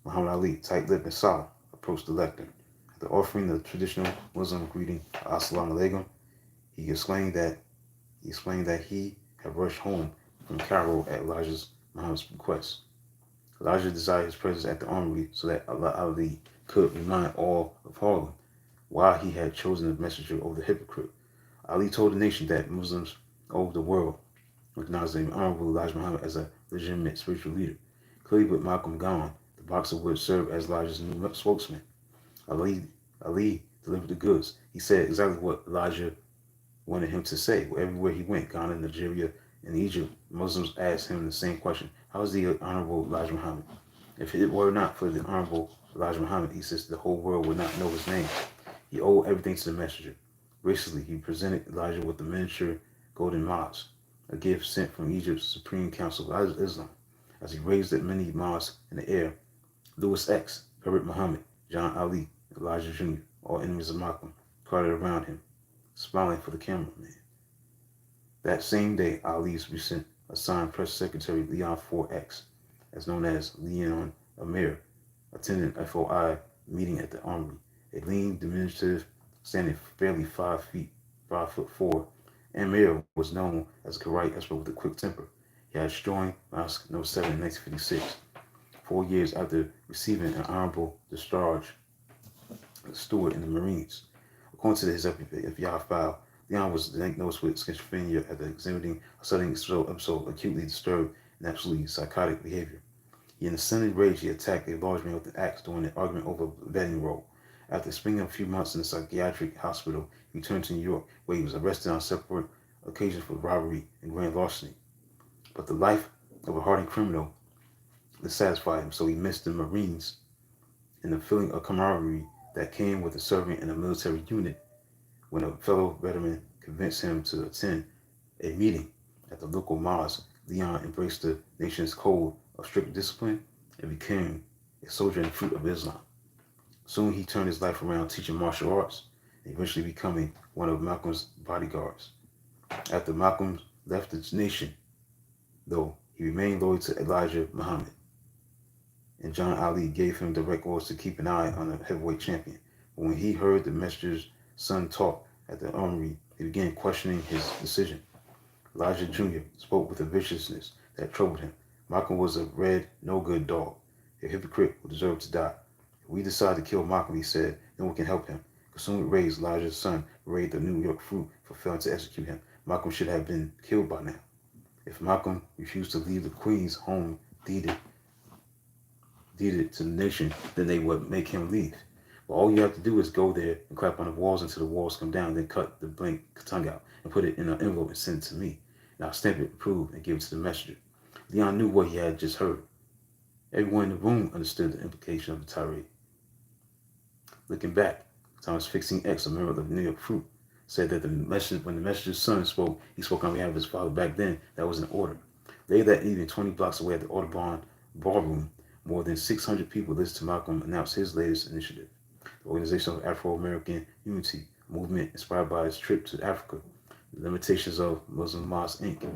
Muhammad Ali, tight-lipped and solemn, approached the lectern. After offering the traditional Muslim greeting, Assalamu alaikum, he explained that he had rushed home from Cairo at Muhammad's request. Elijah desired his presence at the armory so that Ali could remind all of Harlem why he had chosen the messenger over the hypocrite. Ali told the nation that Muslims over the world recognized the Honorable Elijah Muhammad as a legitimate spiritual leader. Clearly, with Malcolm gone, the boxer would serve as Elijah's new spokesman. Ali delivered the goods. He said exactly what Elijah wanted him to say. Everywhere he went, Ghana, Nigeria, and Egypt, Muslims asked him the same question. How is the Honorable Elijah Muhammad? If it were not for the Honorable Elijah Muhammad, he says the whole world would not know his name. He owed everything to the messenger. Graciously, he presented Elijah with the miniature golden mosque, a gift sent from Egypt's Supreme Council of Islam. As he raised the mini mosque in the air, Louis X, Herbert Muhammad, John Ali, Elijah Jr., all enemies of Malcolm, crowded around him, smiling for the cameraman. That same day, Ali assigned Press Secretary Leon 4X, as known as Leon Amir, attended an FOI meeting at the Armory. A lean, diminutive, standing barely 5'4", Amir was known as a karate expert with a quick temper. He had joined Mosque No. 7 in 1956, 4 years after receiving an honorable discharge as steward in the Marines. According to his FBI file, Leon was diagnosed with schizophrenia after exhibiting a sudden episode of acutely disturbed and absolutely psychotic behavior. In a sudden rage, he attacked a large man with an axe during an argument over a betting role. After spending a few months in a psychiatric hospital, he returned to New York, where he was arrested on separate occasions for robbery and grand larceny. But the life of a hardened criminal dissatisfied him, so he missed the Marines and the feeling of camaraderie that came with serving in a military unit. When a fellow veteran convinced him to attend a meeting at the local mosque, Leon embraced the nation's code of strict discipline and became a soldier in the fruit of Islam. Soon he turned his life around teaching martial arts and eventually becoming one of Malcolm's bodyguards. After Malcolm left the nation, though, he remained loyal to Elijah Muhammad, and John Ali gave him direct orders to keep an eye on the heavyweight champion. But when he heard the messenger's son talk at the armory, he began questioning his decision. Elijah Jr. spoke with a viciousness that troubled him. Malcolm was a red, no-good dog, a hypocrite who deserved to die. If we decide to kill Malcolm, he said, then we can help him. Consumed rage, Elijah's son raided the New York fruit for failing to execute him. Malcolm should have been killed by now. If Malcolm refused to leave the Queen's home deeded to the nation, then they would make him leave. But all you have to do is go there and clap on the walls until the walls come down, then cut the blank tongue out and put it in an envelope and send it to me. And I'll stamp it, approve, and give it to the messenger. Leon knew what he had just heard. Everyone in the room understood the implication of the tirade. Looking back, Thomas Fixing X, a member of the New York Fruit, said that when the messenger's son spoke, he spoke on behalf of his father. Back then, that was an order. Later that evening, 20 blocks away at the Audubon Ballroom, more than 600 people listened to Malcolm announce his latest initiative, the Organization of Afro-American Unity, a movement inspired by his trip to Africa, the limitations of Muslim Mosque Inc.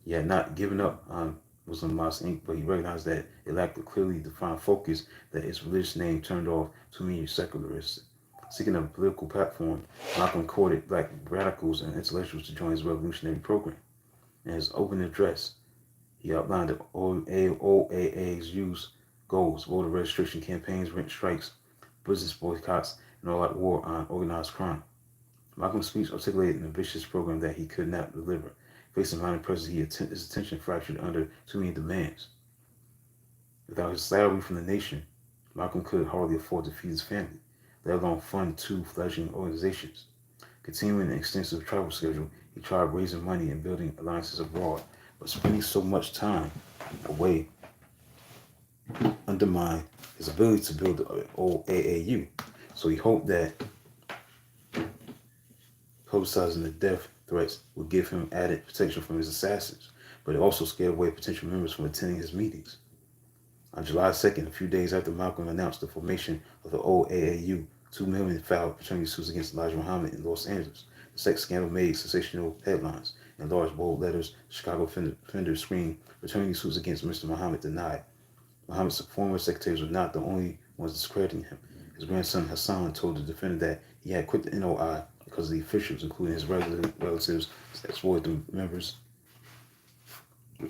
He had not given up on Muslim Mosque Inc., but he recognized that it lacked a clearly defined focus, that its religious name turned off too many secularists. Seeking a political platform, Malcolm courted black radicals and intellectuals to join his revolutionary program. In his opening address, he outlined the OAA's use goals: voter registration campaigns, rent strikes, business boycotts, and all-out war on organized crime. Malcolm's speech articulated an ambitious program that he could not deliver. Facing modern pressures, his attention fractured under too many demands. Without his salary from the nation, Malcolm could hardly afford to feed his family. let alone fund two fledgling organizations. Continuing an extensive travel schedule, he tried raising money and building alliances abroad, but spending so much time away undermined his ability to build the old AAU. So he hoped that publicizing the death threats would give him added protection from his assassins, but it also scared away potential members from attending his meetings. On July 2nd, a few days after Malcolm announced the formation of the old AAU, 2 million filed paternity suits against Elijah Muhammad in Los Angeles. The sex scandal made sensational headlines. In large, bold letters, Chicago defenders screamed, paternity suits against Mr. Muhammad denied. Muhammad's former secretaries were not the only ones discrediting him. His grandson Hassan told the defendant that he had quit the NOI because of the officials, including his relatives, exploited the members.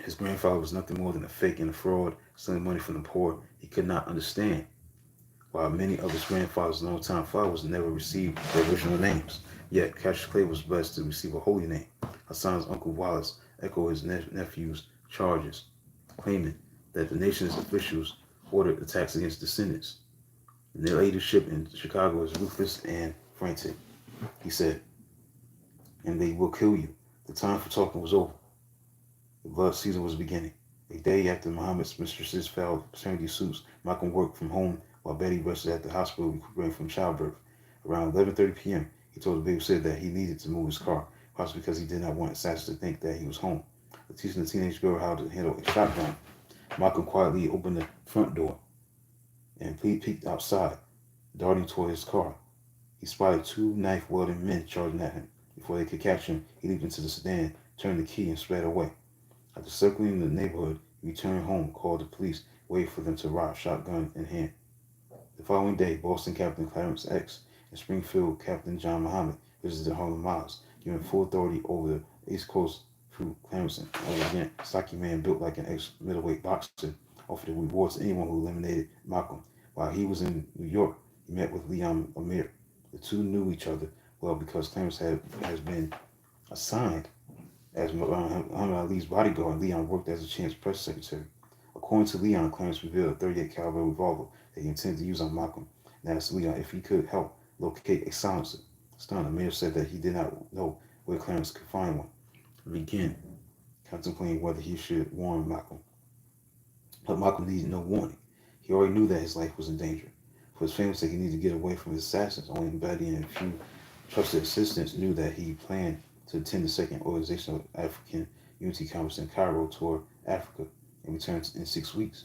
His grandfather was nothing more than a fake and a fraud, stealing money from the poor. He could not understand why many of his grandfather's longtime followers never received their original names. Yet Cassius Clay was blessed to receive a holy name. Hassan's uncle Wallace echoed his nephew's charges, claiming that the nation's officials ordered attacks against descendants. And their leadership in Chicago is ruthless and frantic. He said, and they will kill you. The time for talking was over. The blood season was beginning. A day after Muhammad's mistresses filed paternity suits, Malcolm worked from home while Betty rested at the hospital recuperating from childbirth. Around 11:30 p.m., he told the babysitter that he needed to move his car, possibly because he did not want assassins to think that he was home. Teaching the teenage girl how to handle a shotgun, Malcolm quietly opened the front door and peeked outside, darting toward his car. He spotted two knife-wielding men charging at him. Before they could catch him, he leaped into the sedan, turned the key, and sped away. After circling the neighborhood, he returned home, called the police, waited for them to arrive, shotgun in hand. The following day, Boston Captain Clarence X and Springfield Captain John Muhammad visited Harlem Miles, given full authority over the East Coast through Clarence. An elegant, stocky man built like an ex-middleweight boxer offered a reward to anyone who eliminated Malcolm. While he was in New York, he met with Leon Amir. The two knew each other well because Clarence has been assigned as Muhammad Ali's bodyguard. Leon worked as a chance press secretary. According to Leon, Clarence revealed a .38 caliber revolver that he intended to use on Malcolm, and asked Leon if he could help locate a silencer. Stunned, Amir said that he did not know where Clarence could find one. He began contemplating whether he should warn Malcolm. But Malcolm needed no warning. He already knew that his life was in danger. For his family's sake, he needed to get away from his assassins. Only Betty and a few trusted assistants knew that he planned to attend the second Organization of African Unity Conference in Cairo, toward Africa, and returned in 6 weeks.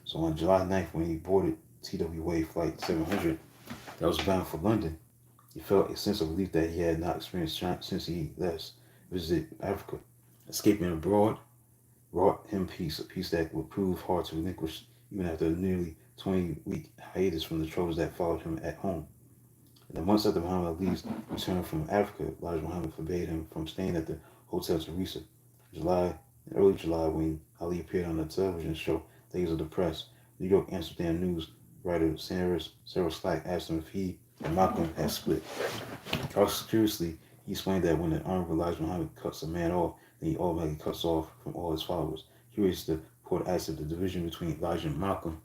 So on July 9th, when he boarded TWA Flight 700 that was bound for London, he felt a sense of relief that he had not experienced since he last visited Africa. Escaping abroad brought him peace, a peace that would prove hard to relinquish even after a nearly 20-week hiatus from the troubles that followed him at home. In the months after Muhammad Ali's return from Africa, Elijah Muhammad forbade him from staying at the Hotel Teresa. In early July, when Ali appeared on the television show Days of the Press, New York Amsterdam News writer Sarah Slack asked him if he and Malcolm had split. Curiously, he explained that when the arm of Elijah Muhammad cuts a man off, then he automatically cuts off from all his followers. Curious, the report asked if the division between Elijah and Malcolm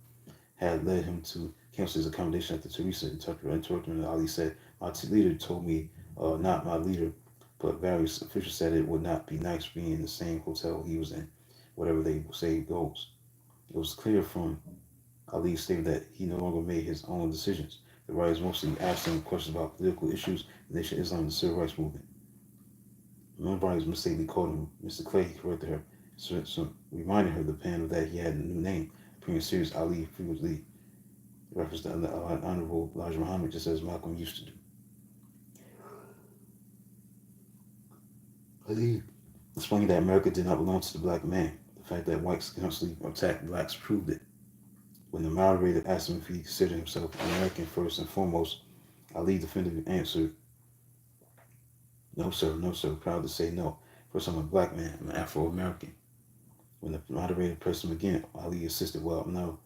had led him to cancel his accommodation at the Teresa. Interrupted, and Ali said, "My leader told me, not my leader, but various officials said it would not be nice being in the same hotel he was in. Whatever they say goes." It was clear from Ali's statement that he no longer made his own decisions. The writers mostly asked him questions about political issues, the Nation of Islam, and the Civil Rights Movement. One writer mistakenly called him Mr. Clay. He corrected her, reminding her the panel that he had a new name. Appearing in series, Ali frequently referenced the Honorable Elijah Muhammad, just as Malcolm used to do. Ali explained that America did not belong to the black man. The fact that whites constantly attacked blacks proved it. When the moderator asked him if he considered himself American first and foremost, Ali definitively answered, "No, sir, no, sir," proud to say no. "First, I'm a black man, I'm an Afro-American." When the moderator pressed him again, Ali insisted, "Well, no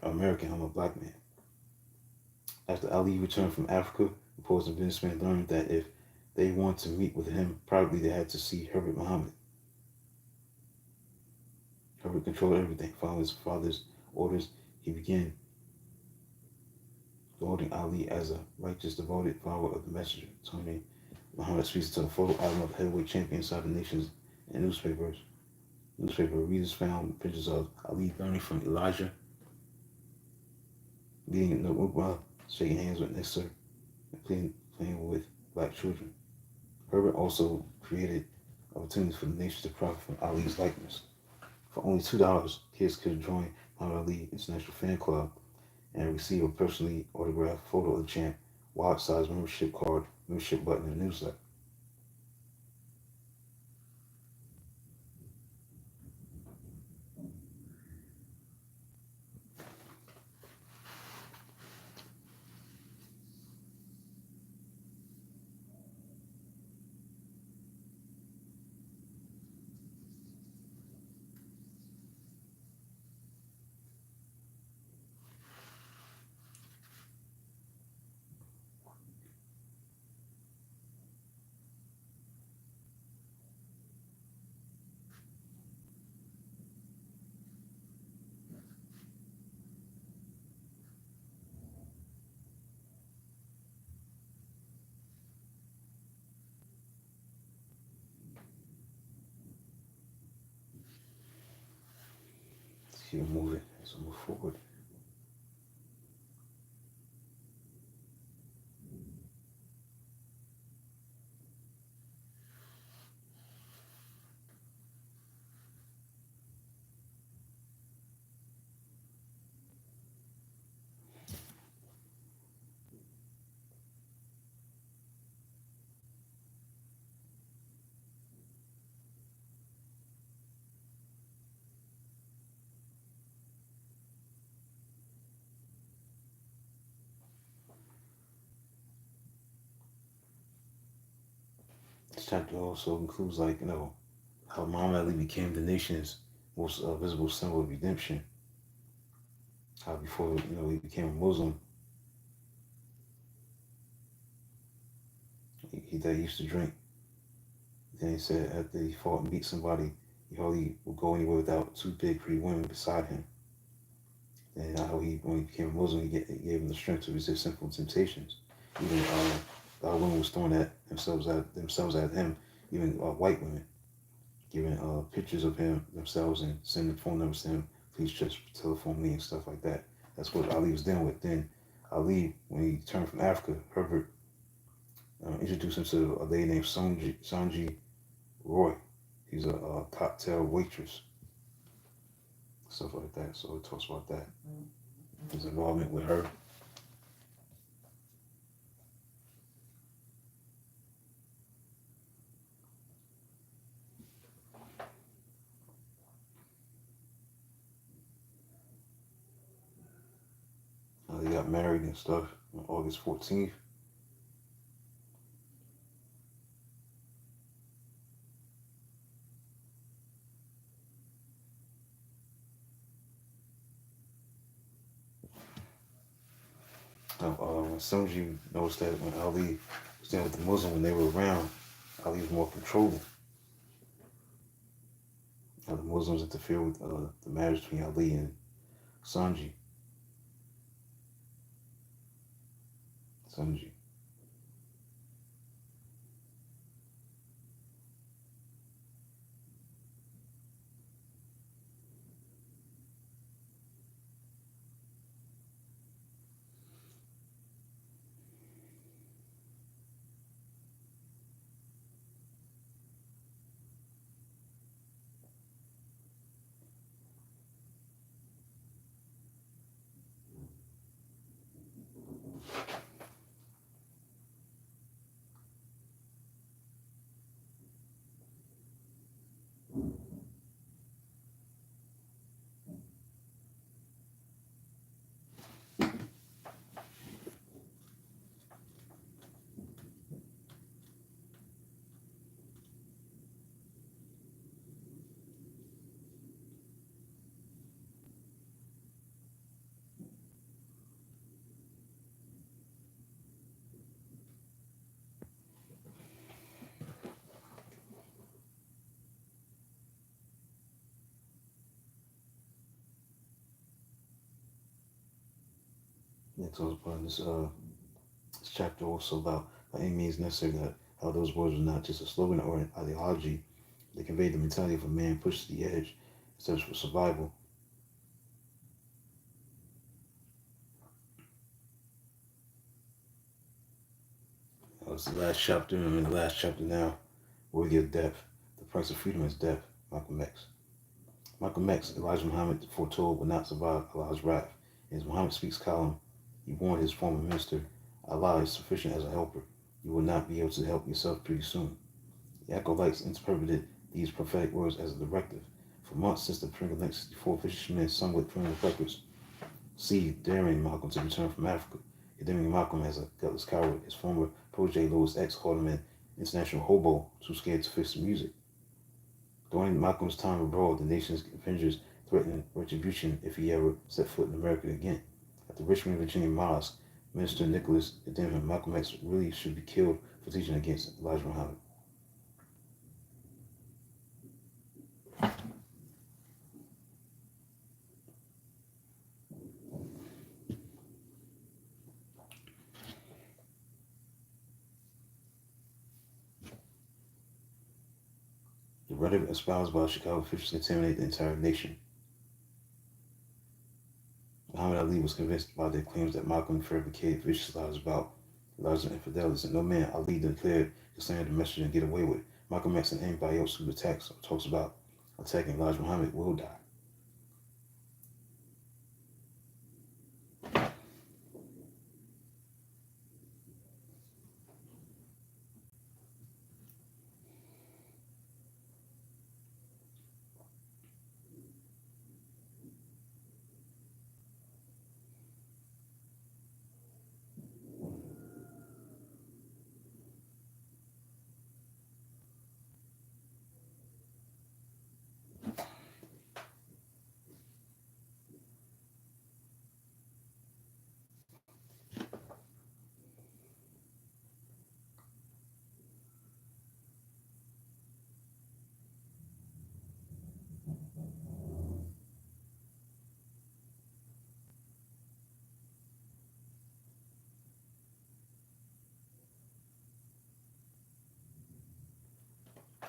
American, I'm a black man." After Ali returned from Africa, reporters and businessmen learned that if they wanted to meet with him privately, they had to see Herbert Muhammad. Herbert controlled everything. Following his father's orders, he began lauding Ali as a righteous, devoted follower of the messenger. Tony Muhammad speaks to the photo album of heavyweight champion inside the nations and newspapers. Newspaper readers found pictures of Ali learning from Elijah, being the Uqba, shaking hands with Nisr, and playing with black children. Herbert also created opportunities for the nation to profit from Ali's likeness. For only $2, kids could join Muhammad Ali International Fan Club and receive a personally autographed photo of the champ, wallet-sized membership card, membership button, and newsletter. Let's keep moving as we move forward. This chapter also includes, how Muhammad Ali became the nation's most visible symbol of redemption. How before, he became a Muslim, that he used to drink. Then he said after he fought and beat somebody, he hardly would go anywhere without two big, pretty women beside him. And how when he became a Muslim, it gave him the strength to resist sinful temptations. Even a lot of women was throwing themselves at him, even white women, giving pictures of themselves and sending phone numbers to him. Please just telephone me and stuff like that. That's what Ali was dealing with. Then Ali, when he returned from Africa, Herbert introduced him to a lady named Sanji Roy. He's a cocktail waitress, stuff like that. So it talks about that. His involvement with her. They got married and stuff on August 14th. When some of you noticed that when Ali was dealing with the Muslim, when they were around, Ali was more controlling. The Muslims interfered with the marriage between Ali and Sanji. Next, I was part of this chapter also about by any means necessary that how those words were not just a slogan or an ideology. They conveyed the mentality of a man pushed to the edge instead of for survival. That was the last chapter. I'm in the last chapter now. Worthy of death. The price of freedom is death. Malcolm X. Malcolm X, Elijah Muhammad foretold, will not survive Allah's wrath. In his Muhammad Speaks column, he warned his former minister, Allah is sufficient as a helper. You will not be able to help yourself pretty soon. The acolytes interpreted these prophetic words as a directive. For months since the Pringle 1964 vicious men sung with criminal records, C. daring Malcolm to return from Africa, condemning Malcolm as a gutless coward. His former protege Louis X called him an international hobo, too scared to fix the music. During Malcolm's time abroad, the nation's avengers threatened retribution if he ever set foot in America again. At the Richmond, Virginia mosque, Minister Nicholas condemned him. Malcolm X really should be killed for teaching against Elijah Muhammad. The rhetoric espoused by Chicago officials contaminated the entire nation. Muhammad Ali was convinced by their claims that Malcolm fabricated vicious lies about Elijah's infidelities, and no man, Ali declared, could slander the message and get away with it. Malcolm X and anybody else who attacks or talks about attacking Elijah Muhammad will die.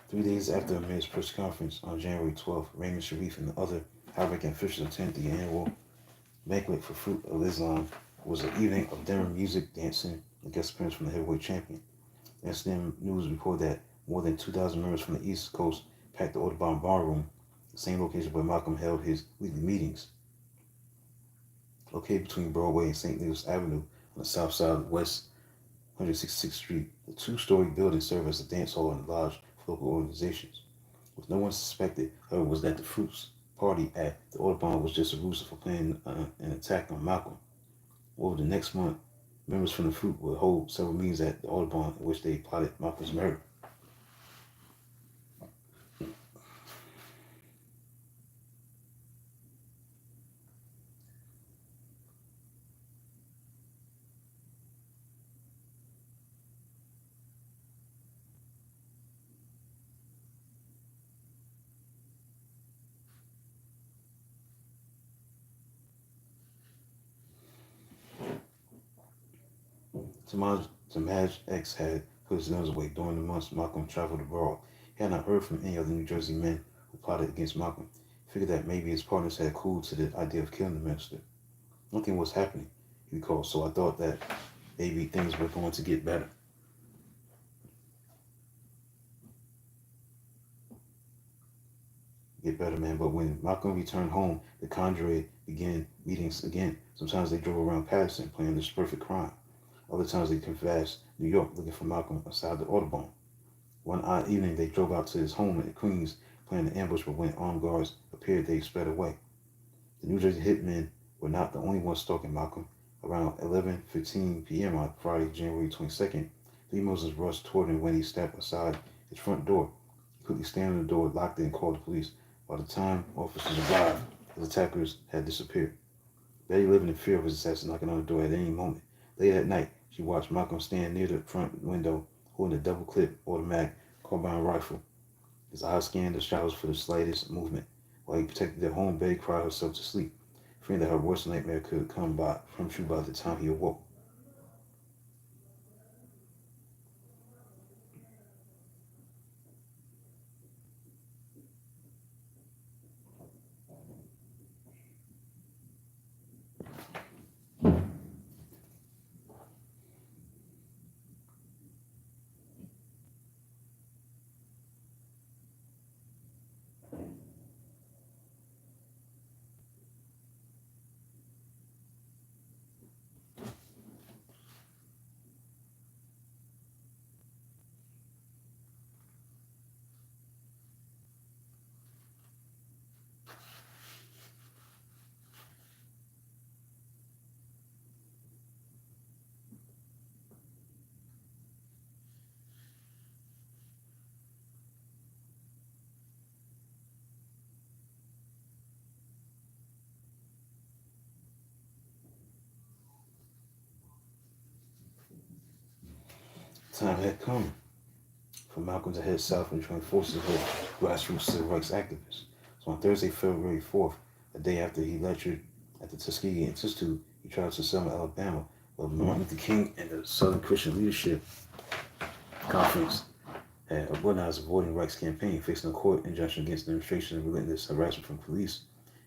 Three days after the mayor's press conference on January 12th, Raymond Sharif and the other high-ranking officials attended the annual banquet for Fruit of Islam. It was an evening of dinner, music, dancing, and guest appearance from the heavyweight champion. The Amsterdam News reported that more than 2,000 members from the East Coast packed the Audubon Ballroom, the same location where Malcolm held his weekly meetings. Located between Broadway and St. Louis Avenue on the south side of West 166th Street, the two-story building served as a dance hall and lodge for local organizations. What no one suspected, however, was that the Fruits party at the Audubon was just a ruse for planning an attack on Malcolm. Over the next month, members from the Fruit would hold several meetings at the Audubon in which they plotted Malcolm's murder. Tamaj X had put his nose away during the months Malcolm traveled abroad. He had not heard from any of the New Jersey men who plotted against Malcolm. He figured that maybe his partners had cooled to the idea of killing the minister. Nothing was happening, he recalled, so I thought that maybe things were going to get better. Man. But when Malcolm returned home, the Conjure began meetings again. Sometimes they drove around Patterson planning this perfect crime. Other times they canvassed New York looking for Malcolm outside the Audubon. One odd evening they drove out to his home in Queens planning an ambush, but when armed guards appeared, they sped away. The New Jersey hitmen were not the only ones stalking Malcolm. Around 11:15 p.m. on Friday, January 22nd, three Muslims rushed toward him when he stepped outside his front door. He quickly slammed the door, locked it, and called the police. By the time officers arrived, his attackers had disappeared. Betty lived in fear of his assassin knocking on the door at any moment. Late at night, she watched Malcolm stand near the front window, holding a double-clip automatic carbine rifle. His eyes scanned the shadows for the slightest movement. While he protected their home, Betty cried herself to sleep. fearing that her worst nightmare could come true by the time he awoke. Time had come for Malcolm to head south and join forces with grassroots civil rights activists. So on Thursday, February 4th, a day after he lectured at the Tuskegee Institute, he traveled to Selma, Alabama, where Martin Luther King and the Southern Christian Leadership Conference had organized a voting rights campaign facing a court injunction against demonstration and relentless harassment from police.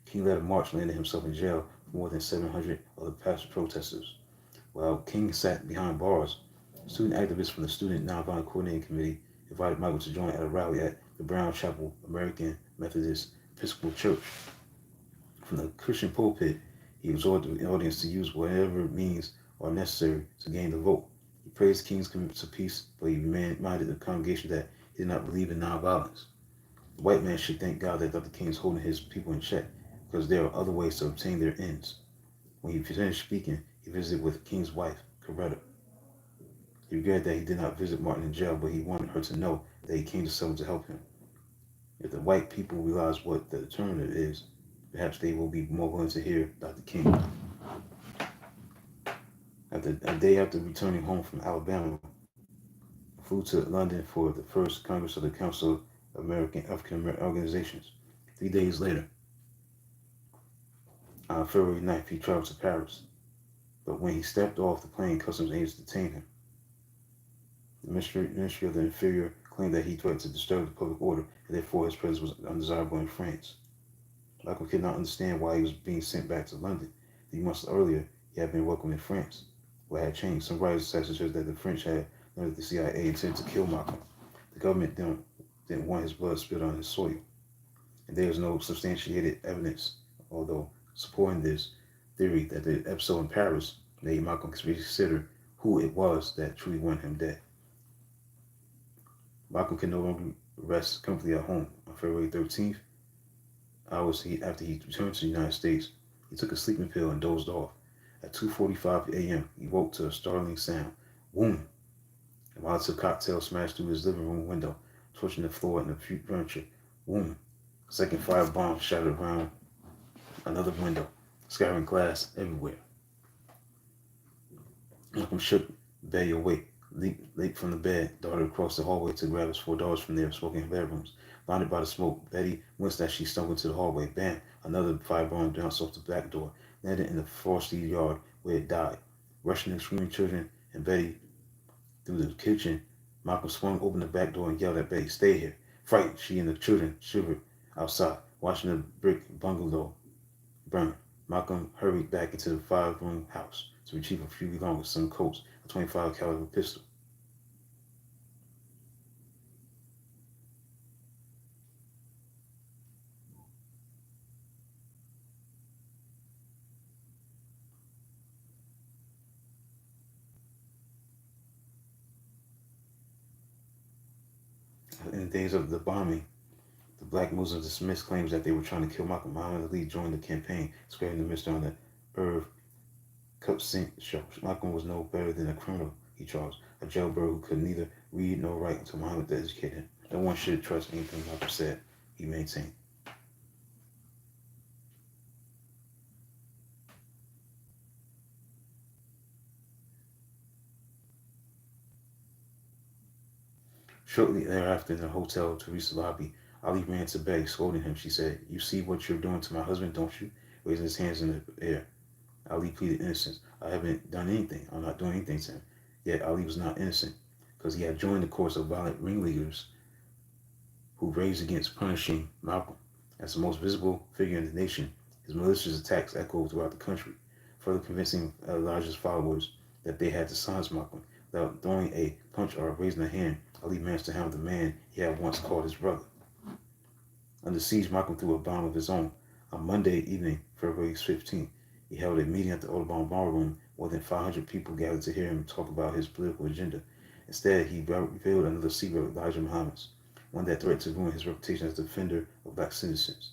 King led a march and landed himself in jail with more than 700 other past protesters. While King sat behind bars, student activists from the Student Nonviolent Coordinating Committee invited Michael to join at a rally at the Brown Chapel American Methodist Episcopal Church. From the Christian pulpit, he exhorted the audience to use whatever means are necessary to gain the vote. He praised King's commitment to peace, but he reminded the congregation that he did not believe in nonviolence. The white man should thank God that Dr. King is holding his people in check, because there are other ways to obtain their ends. When he finished speaking, he visited with King's wife, Coretta. He regretted that he did not visit Martin in jail, but he wanted her to know that he came to someone to help him. If the white people realize what the alternative is, perhaps they will be more willing to hear Dr. King. A day after returning home from Alabama, he flew to London for the first Congress of the Council of African American Organizations. 3 days later, on February 9th, he traveled to Paris. But when he stepped off the plane, customs agents detained him. The Ministry of the Interior claimed that he threatened to disturb the public order, and therefore his presence was undesirable in France. Michael could not understand why he was being sent back to London. 3 months earlier, he had been welcomed in France. What had changed? Some writers suggested that the French had learned that the CIA intended to kill Malcolm. The government didn't want his blood spilled on his soil. And there is no substantiated evidence, although supporting this theory, that the episode in Paris made Malcolm reconsider who it was that truly wanted him dead. Malcolm could no longer rest comfortably at home. On February 13th, hours after he returned to the United States, he took a sleeping pill and dozed off. At 2:45 a.m., he woke to a startling sound. Boom! A Molotov cocktail smashed through his living room window, torching the floor and the furniture. Boom! A second firebomb shattered around another window, scattering glass everywhere. Malcolm shook Betty awake, leaped from the bed, darted across the hallway to grab his 4 daughters from their smoking bedrooms. Blinded by the smoke, Betty winced as she stumbled into the hallway. Bam! Another firebomb bounced off the back door, landed in the frosty yard where it died. Rushing the screaming children and Betty through the kitchen, Malcolm swung open the back door and yelled at Betty, "Stay here!" Frightened, she and the children shivered outside, watching the brick bungalow burn. Malcolm hurried back into the 5-room house to retrieve a few belongings, some coats, a 25 caliber pistol. In the days of the bombing, the black Muslims dismissed claims that they were trying to kill Malcolm. Muhammad Ali joined the campaign, squaring the mystery on the Irv Cup Sink show. Malcolm was no better than a criminal, he charged, a jailbird who could neither read nor write until Muhammad educated him. No one should trust anything Malcolm said, he maintained. Shortly thereafter, in the hotel Teresa lobby, Ali ran to Betty, scolding him. She said, "You see what you're doing to my husband, don't you? raising his hands in the air. Ali pleaded innocence. I haven't done anything. I'm not doing anything to him. Yet Ali was not innocent because he had joined the course of violent ringleaders who raged against punishing Malcolm. As the most visible figure in the nation, his malicious attacks echoed throughout the country, further convincing Elijah's followers that they had to silence Malcolm. Without throwing a punch or raising a hand, Ali managed to handle the man he had once called his brother. Under siege, Malcolm threw a bomb of his own. On Monday evening, February 15th, he held a meeting at the Audubon Ballroom. More than 500 people gathered to hear him talk about his political agenda. Instead, he revealed another secret of Elijah Muhammad's, one that threatened to ruin his reputation as a defender of black citizens.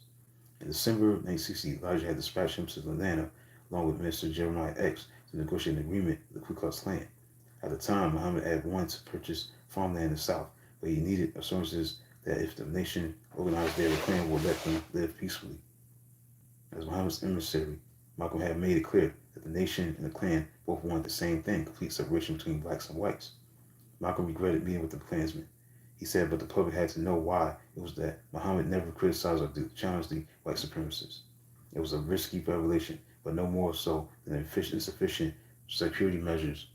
In December 1960, Elijah had dispatched him to Atlanta, along with Minister Jeremiah X, to negotiate an agreement with the Ku Klux Klan. At the time, Muhammad had wanted to purchase farmland in the South, but he needed assurances that if the nation organized there, the Klan would let them live peacefully. As Muhammad's emissary, Malcolm had made it clear that the nation and the Klan both wanted the same thing, complete separation between blacks and whites. Malcolm regretted meeting with the Klansmen. He said, but the public had to know why it was that Muhammad never criticized or challenged the white supremacists. It was a risky revelation, but no more so than the insufficient security measures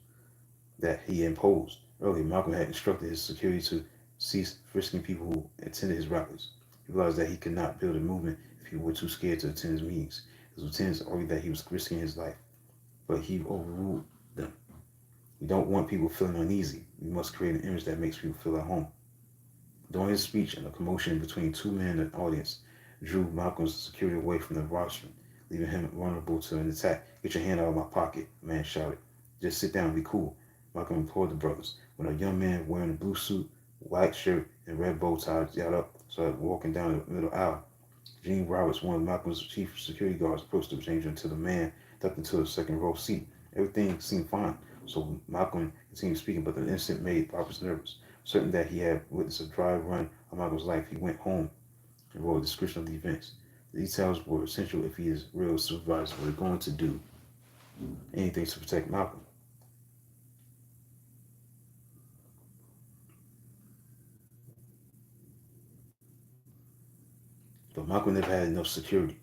that he imposed. Earlier, Malcolm had instructed his security to cease frisking people who attended his rallies. He realized that he could not build a movement if people were too scared to attend his meetings. His lieutenants argued that he was risking his life, but he overruled them. We don't want people feeling uneasy. We must create an image that makes people feel at home. During his speech, and a commotion between two men in the audience drew Malcolm's security away from the rostrum, leaving him vulnerable to an attack. Get your hand out of my pocket, a man shouted. Just sit down and be cool, Malcolm implored the brothers. When a young man wearing a blue suit, white shirt, and red bow tie got up, started walking down the middle aisle. Gene Roberts, one of Malcolm's chief security guards, approached the stranger until the man ducked into a second row seat. Everything seemed fine, so Malcolm continued speaking, but the incident made Roberts nervous. Certain that he had witnessed a dry run of Malcolm's life, he went home and wrote a description of the events. The details were essential if his real supervisors were going to do anything to protect Malcolm. But Malcolm never had enough security.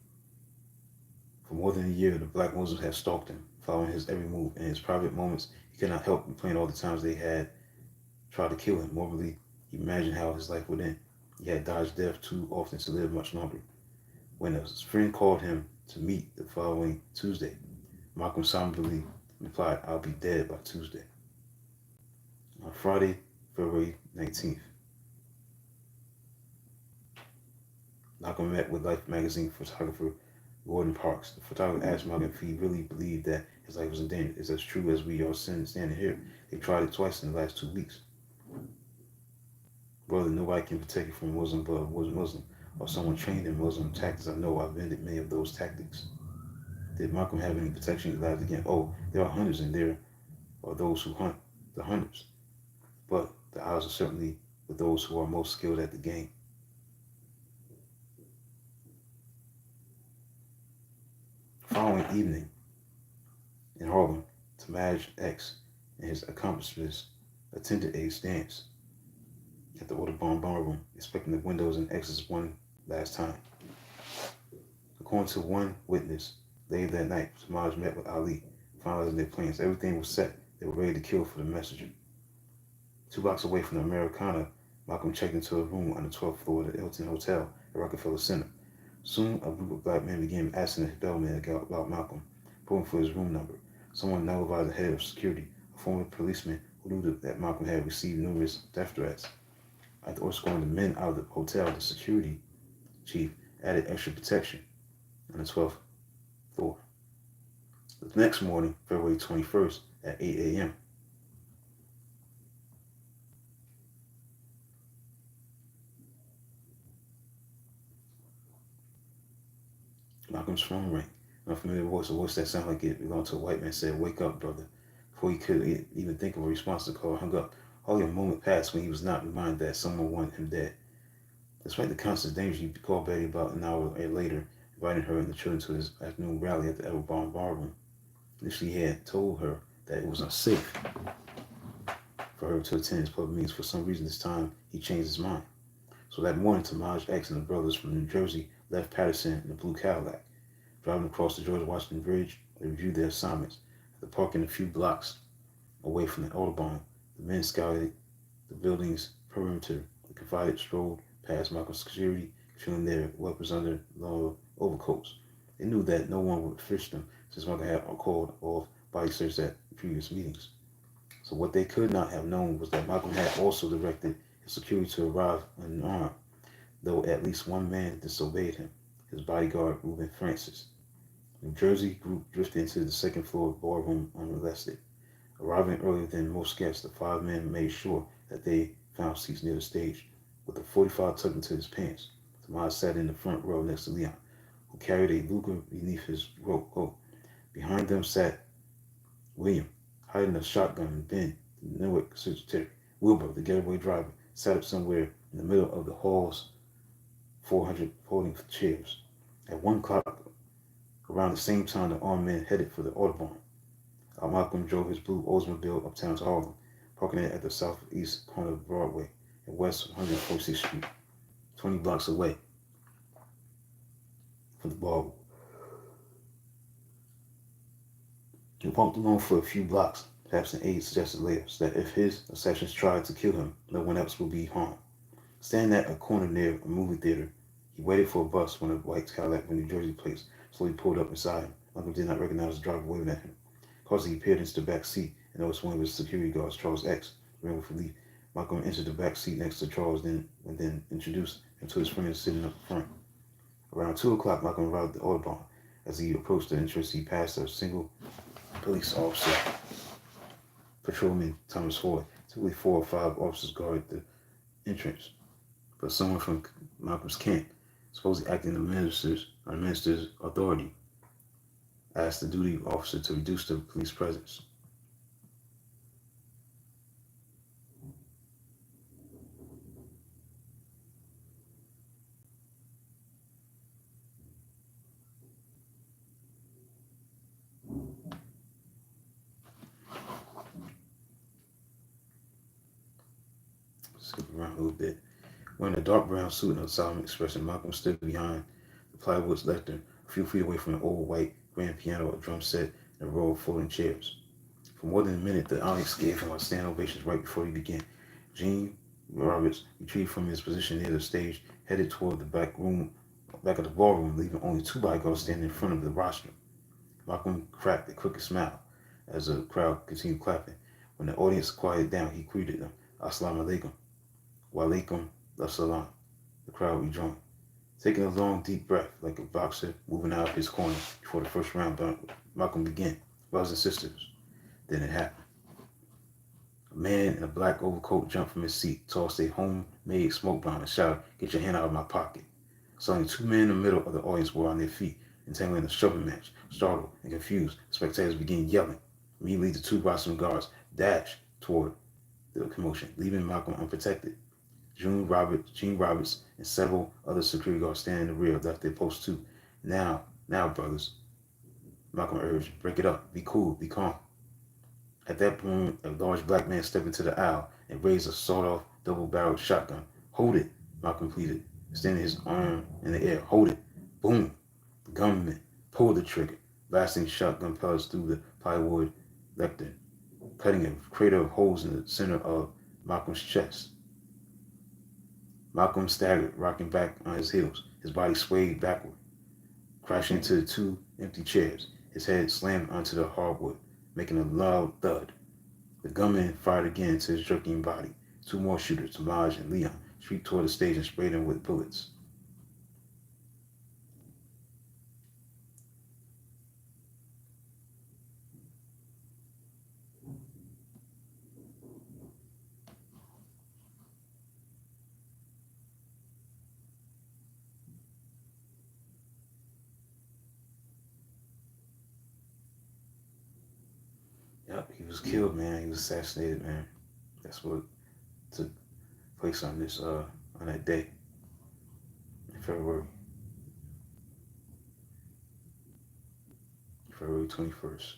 For more than a year, the black Muslims had stalked him, following his every move. In his private moments, he could not help replaying all the times they had tried to kill him. Morbidly, he imagined how his life would end. He had dodged death too often to live much longer. When a friend called him to meet the following Tuesday, Malcolm somberly replied, I'll be dead by Tuesday. On Friday, February 19th, Malcolm met with Life magazine photographer Gordon Parks. The photographer asked Malcolm if he really believed that his life was in danger. It's as true as we are standing here. They tried it twice in the last 2 weeks. Brother, nobody can protect you from Muslim blood, Muslim, or someone trained in Muslim tactics. I know I've ended many of those tactics. Did Malcolm have any protection? He laughed again. Oh, there are hunters and there are those who hunt, the hunters. But the odds are certainly with those who are most skilled at the game. The following evening in Harlem, Tamaj X and his accomplices attended a dance at the Audubon Ballroom, inspecting the windows and exits one last time. According to one witness, later that night, Tamaj met with Ali, finalizing their plans. Everything was set. They were ready to kill for the messenger. 2 blocks away from the Americana, Malcolm checked into a room on the 12th floor of the Hilton Hotel at Rockefeller Center. Soon, a group of black men began asking the bellman about Malcolm, pulling for his room number. Someone notified the head of security, a former policeman who knew that Malcolm had received numerous death threats. After escorting the men out of the hotel, the security chief added extra protection on the 12th floor. The next morning, February 21st at 8 a.m., Malcolm's phone rang. An unfamiliar voice, a voice that sounded like it belonged to a white man, said, "Wake up, brother." Before he could even think of a response, the call hung up. Hardly a moment passed when he was not reminded that someone wanted him dead. Despite the constant danger, he called Betty about an hour later, inviting her and the children to his afternoon rally at the Audubon Ballroom. Initially, he had told her that it was unsafe for her to attend his public meetings. For some reason, this time, he changed his mind. So that morning, Tamaj X and the brothers from New Jersey left Patterson in a blue Cadillac. Driving across the George Washington Bridge, they reviewed their assignments. After parking a few blocks away from the Autobahn, the men scouted the building's perimeter. The confided strolled past Malcolm's security, concealing their weapons under long overcoats. They knew that no one would fish them since Malcolm had called off body search at previous meetings. So what they could not have known was that Malcolm had also directed his security to arrive unarmed, though at least one man disobeyed him, his bodyguard Reuben Francis. The New Jersey group drifted into the second floor ballroom unmolested. Arriving earlier than most guests, the five men made sure that they found seats near the stage. With a 45 tucked into his pants, Tomas sat in the front row next to Leon, who carried a Luger beneath his coat. Behind them sat William, hiding a shotgun, and Ben, the Newark secretary. Wilbur, the getaway driver, sat up somewhere in the middle of the hall's 400 folding chairs. At 1 o'clock, around the same time, the armed men headed for the Autobahn. Malcolm drove his blue Oldsmobile uptown to Harlem, parking it at the southeast corner of Broadway and West 146th Street, 20 blocks away from the ballroom. He walked along for a few blocks. Perhaps an aide suggested later, so that if his assassins tried to kill him, no one else would be harmed. Standing at a corner near a movie theater, he waited for a bus when a white Cadillac with New Jersey plates slowly pulled up beside him. Malcolm did not recognize the driver waving at him. Cautiously, he peered into the back seat and noticed one of his security guards, Charles X, ran with relief. Malcolm entered the back seat next to Charles, and then introduced him to his friends sitting up front. Around 2 o'clock, Malcolm arrived at the Autobahn. As he approached the entrance, he passed a single police officer, Patrolman Thomas Ford. Typically 4 or 5 officers guarded the entrance, but someone from Malcolm's camp, supposedly acting on the minister's authority, asked the duty officer to reduce the police presence. Skip around a little bit. Wearing a dark brown suit and a solemn expression, Malcolm stood behind the plywood lectern, a few feet away from an old white grand piano, a drum set, and a row of folding chairs. For more than a minute, the audience gave him a standing ovation right before he began. Gene Roberts retreated from his position near the stage, headed toward the back of the ballroom, leaving only 2 bodyguards standing in front of the rostrum. Malcolm cracked a crooked smile as the crowd continued clapping. When the audience quieted down, he greeted them, "Assalamu alaikum." "Wa alaikum assalam." The crowd rejoined. Taking a long, deep breath, like a boxer moving out of his corner before the first round, Malcolm began. Brothers and sisters, then it happened. A man in a black overcoat jumped from his seat, tossed a homemade smoke bomb, and shouted, "Get your hand out of my pocket." Suddenly, 2 men in the middle of the audience were on their feet, entangling a shoving match. Startled and confused, the spectators began yelling. Immediately, the 2 Boston guards dashed toward the commotion, leaving Malcolm unprotected. Gene Roberts, and several other security guards standing in the rear left their posts too. Now, brothers," Malcolm urged, "break it up. Be cool. Be calm." At that moment, a large black man stepped into the aisle and raised a sawed-off double-barreled shotgun. "Hold it," Malcolm pleaded, extending his arm in the air. "Hold it." Boom! The gunman pulled the trigger, blasting shotgun pellets through the plywood lectern, cutting a crater of holes in the center of Malcolm's chest. Malcolm staggered, rocking back on his heels. His body swayed backward, crashing into the 2 empty chairs. His head slammed onto the hardwood, making a loud thud. The gunman fired again into his jerking body. 2 more shooters, Tamaj and Leon, streaked toward the stage and sprayed him with bullets. Yep, he was killed, man. He was assassinated, man. That's what took place on that day in February 21st.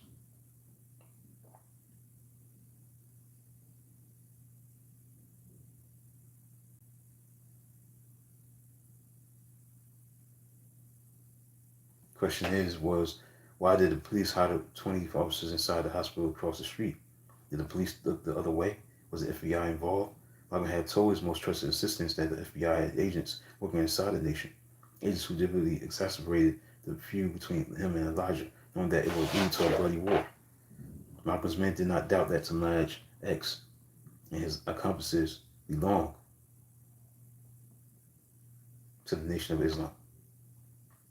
Question was why did the police hide 20 officers inside the hospital across the street? Did the police look the other way? Was the FBI involved? Malcolm had told his most trusted assistants that the FBI had agents working inside the nation, agents who deliberately exacerbated the feud between him and Elijah, knowing that it would lead to a bloody war. Malcolm's men did not doubt that Samaj X and his accomplices belonged to the Nation of Islam.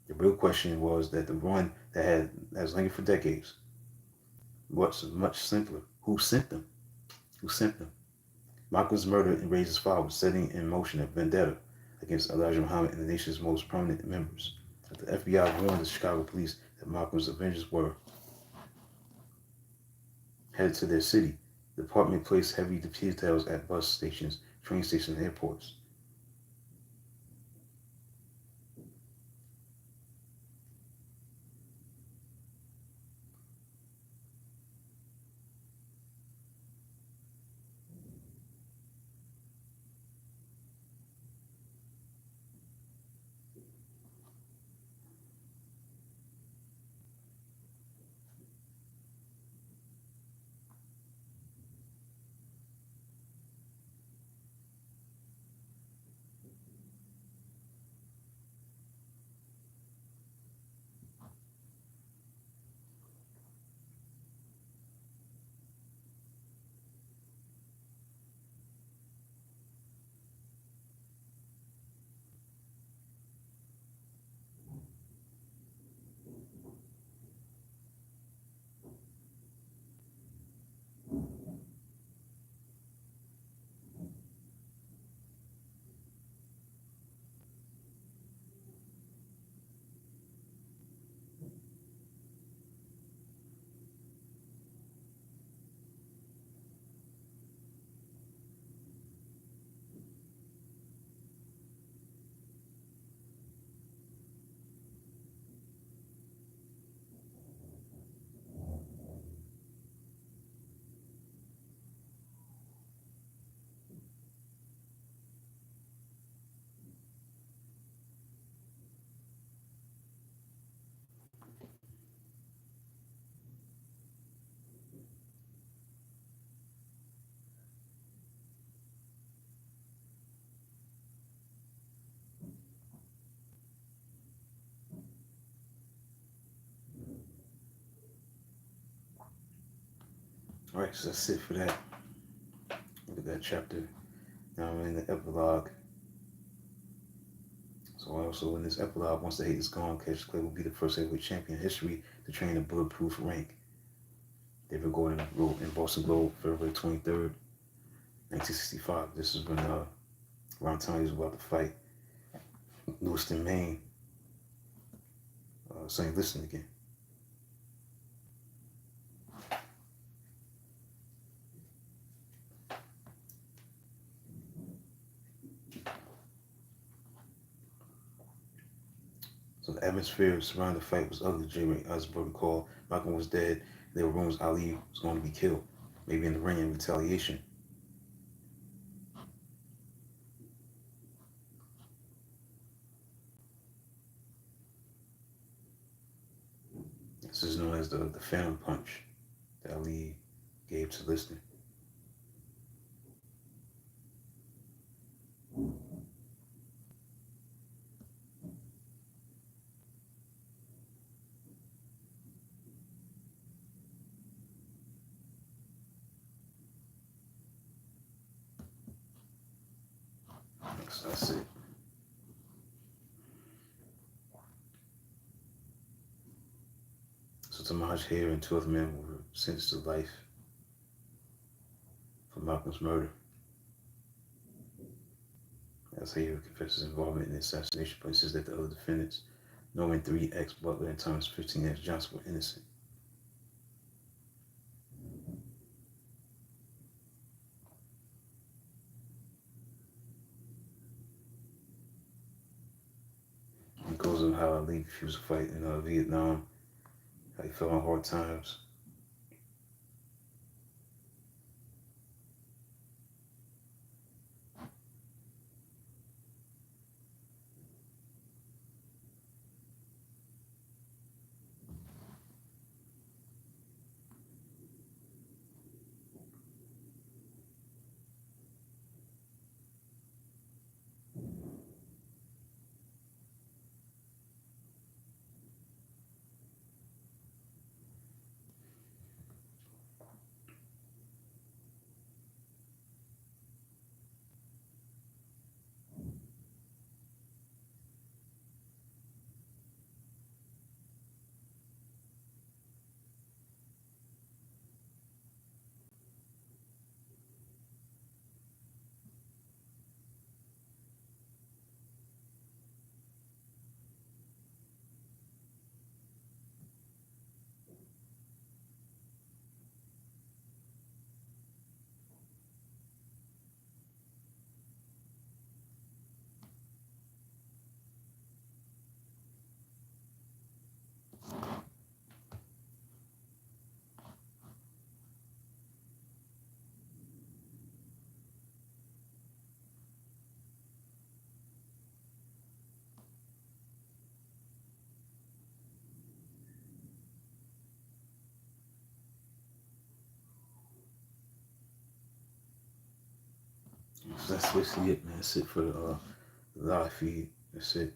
The real question was that the one that has lingered for decades. What's much simpler? Who sent them? Who sent them? Malcolm's murder enraged his father, setting in motion a vendetta against Elijah Muhammad and the nation's most prominent members. The FBI warned the Chicago police that Malcolm's avengers were headed to their city. The department placed heavy details at bus stations, train stations, and airports. All right, so that's it for that. Look at that chapter. Now I'm in the epilogue. So also in this epilogue, once the hate is gone, Cassius Clay will be the first heavyweight champion in history to train a bulletproof rank. David Gordon wrote in Boston Globe, February 23rd, 1965. This is when around time he was about to fight Lewiston, Maine. Saying, listen again. So the atmosphere surrounding the fight was ugly. J. Ray Osborne recalled Malcolm was dead. There were rumors Ali was going to be killed, maybe in the ring in retaliation. This is known as the phantom punch that Ali gave to Liston. So that's it. So Tamaj Hare and two other men were sentenced to life for Malcolm's murder. As Hare confesses involvement in the assassination, but says that the other defendants, Norman 3X Butler and Thomas 15X Johnson, were innocent. He goes on how Ali refused to fight in Vietnam, how he fell on hard times. that's basically it, man. That's it for the live feed. That's it.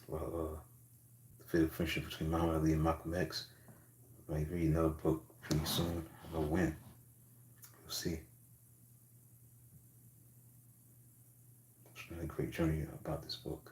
Well, the friendship between Muhammad Ali and Malcolm X. I might read another book pretty soon. I don't know when. We'll see. It's been a great journey about this book.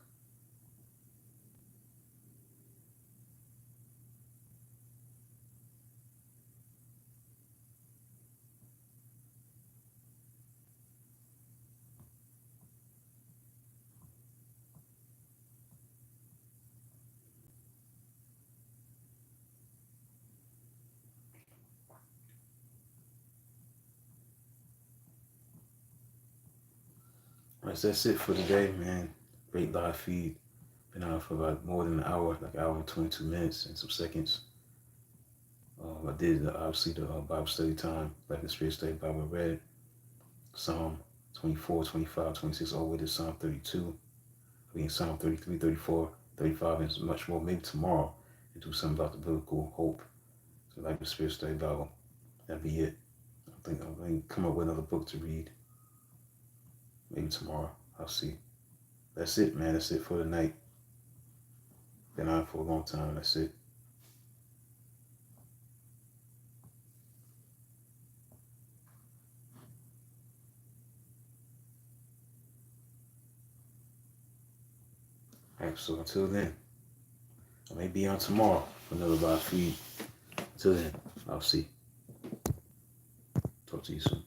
All right, so that's it for today, man. Great live feed. Been on for about more than an hour, like an hour and 22 minutes and some seconds. I did obviously the Bible study time, like the Spirit Study Bible read, Psalm 24, 25, 26, all the way to Psalm 32. I mean, Psalm 33, 34, 35, and much more. Maybe tomorrow and do something about the biblical hope. So like the Spirit Study Bible. That'd be it. I think I'm going to come up with another book to read. Maybe tomorrow. I'll see. That's it, man. That's it for tonight. Been on for a long time. That's it. All right, so until then, I may be on tomorrow for another live feed. Until then, I'll see. Talk to you soon.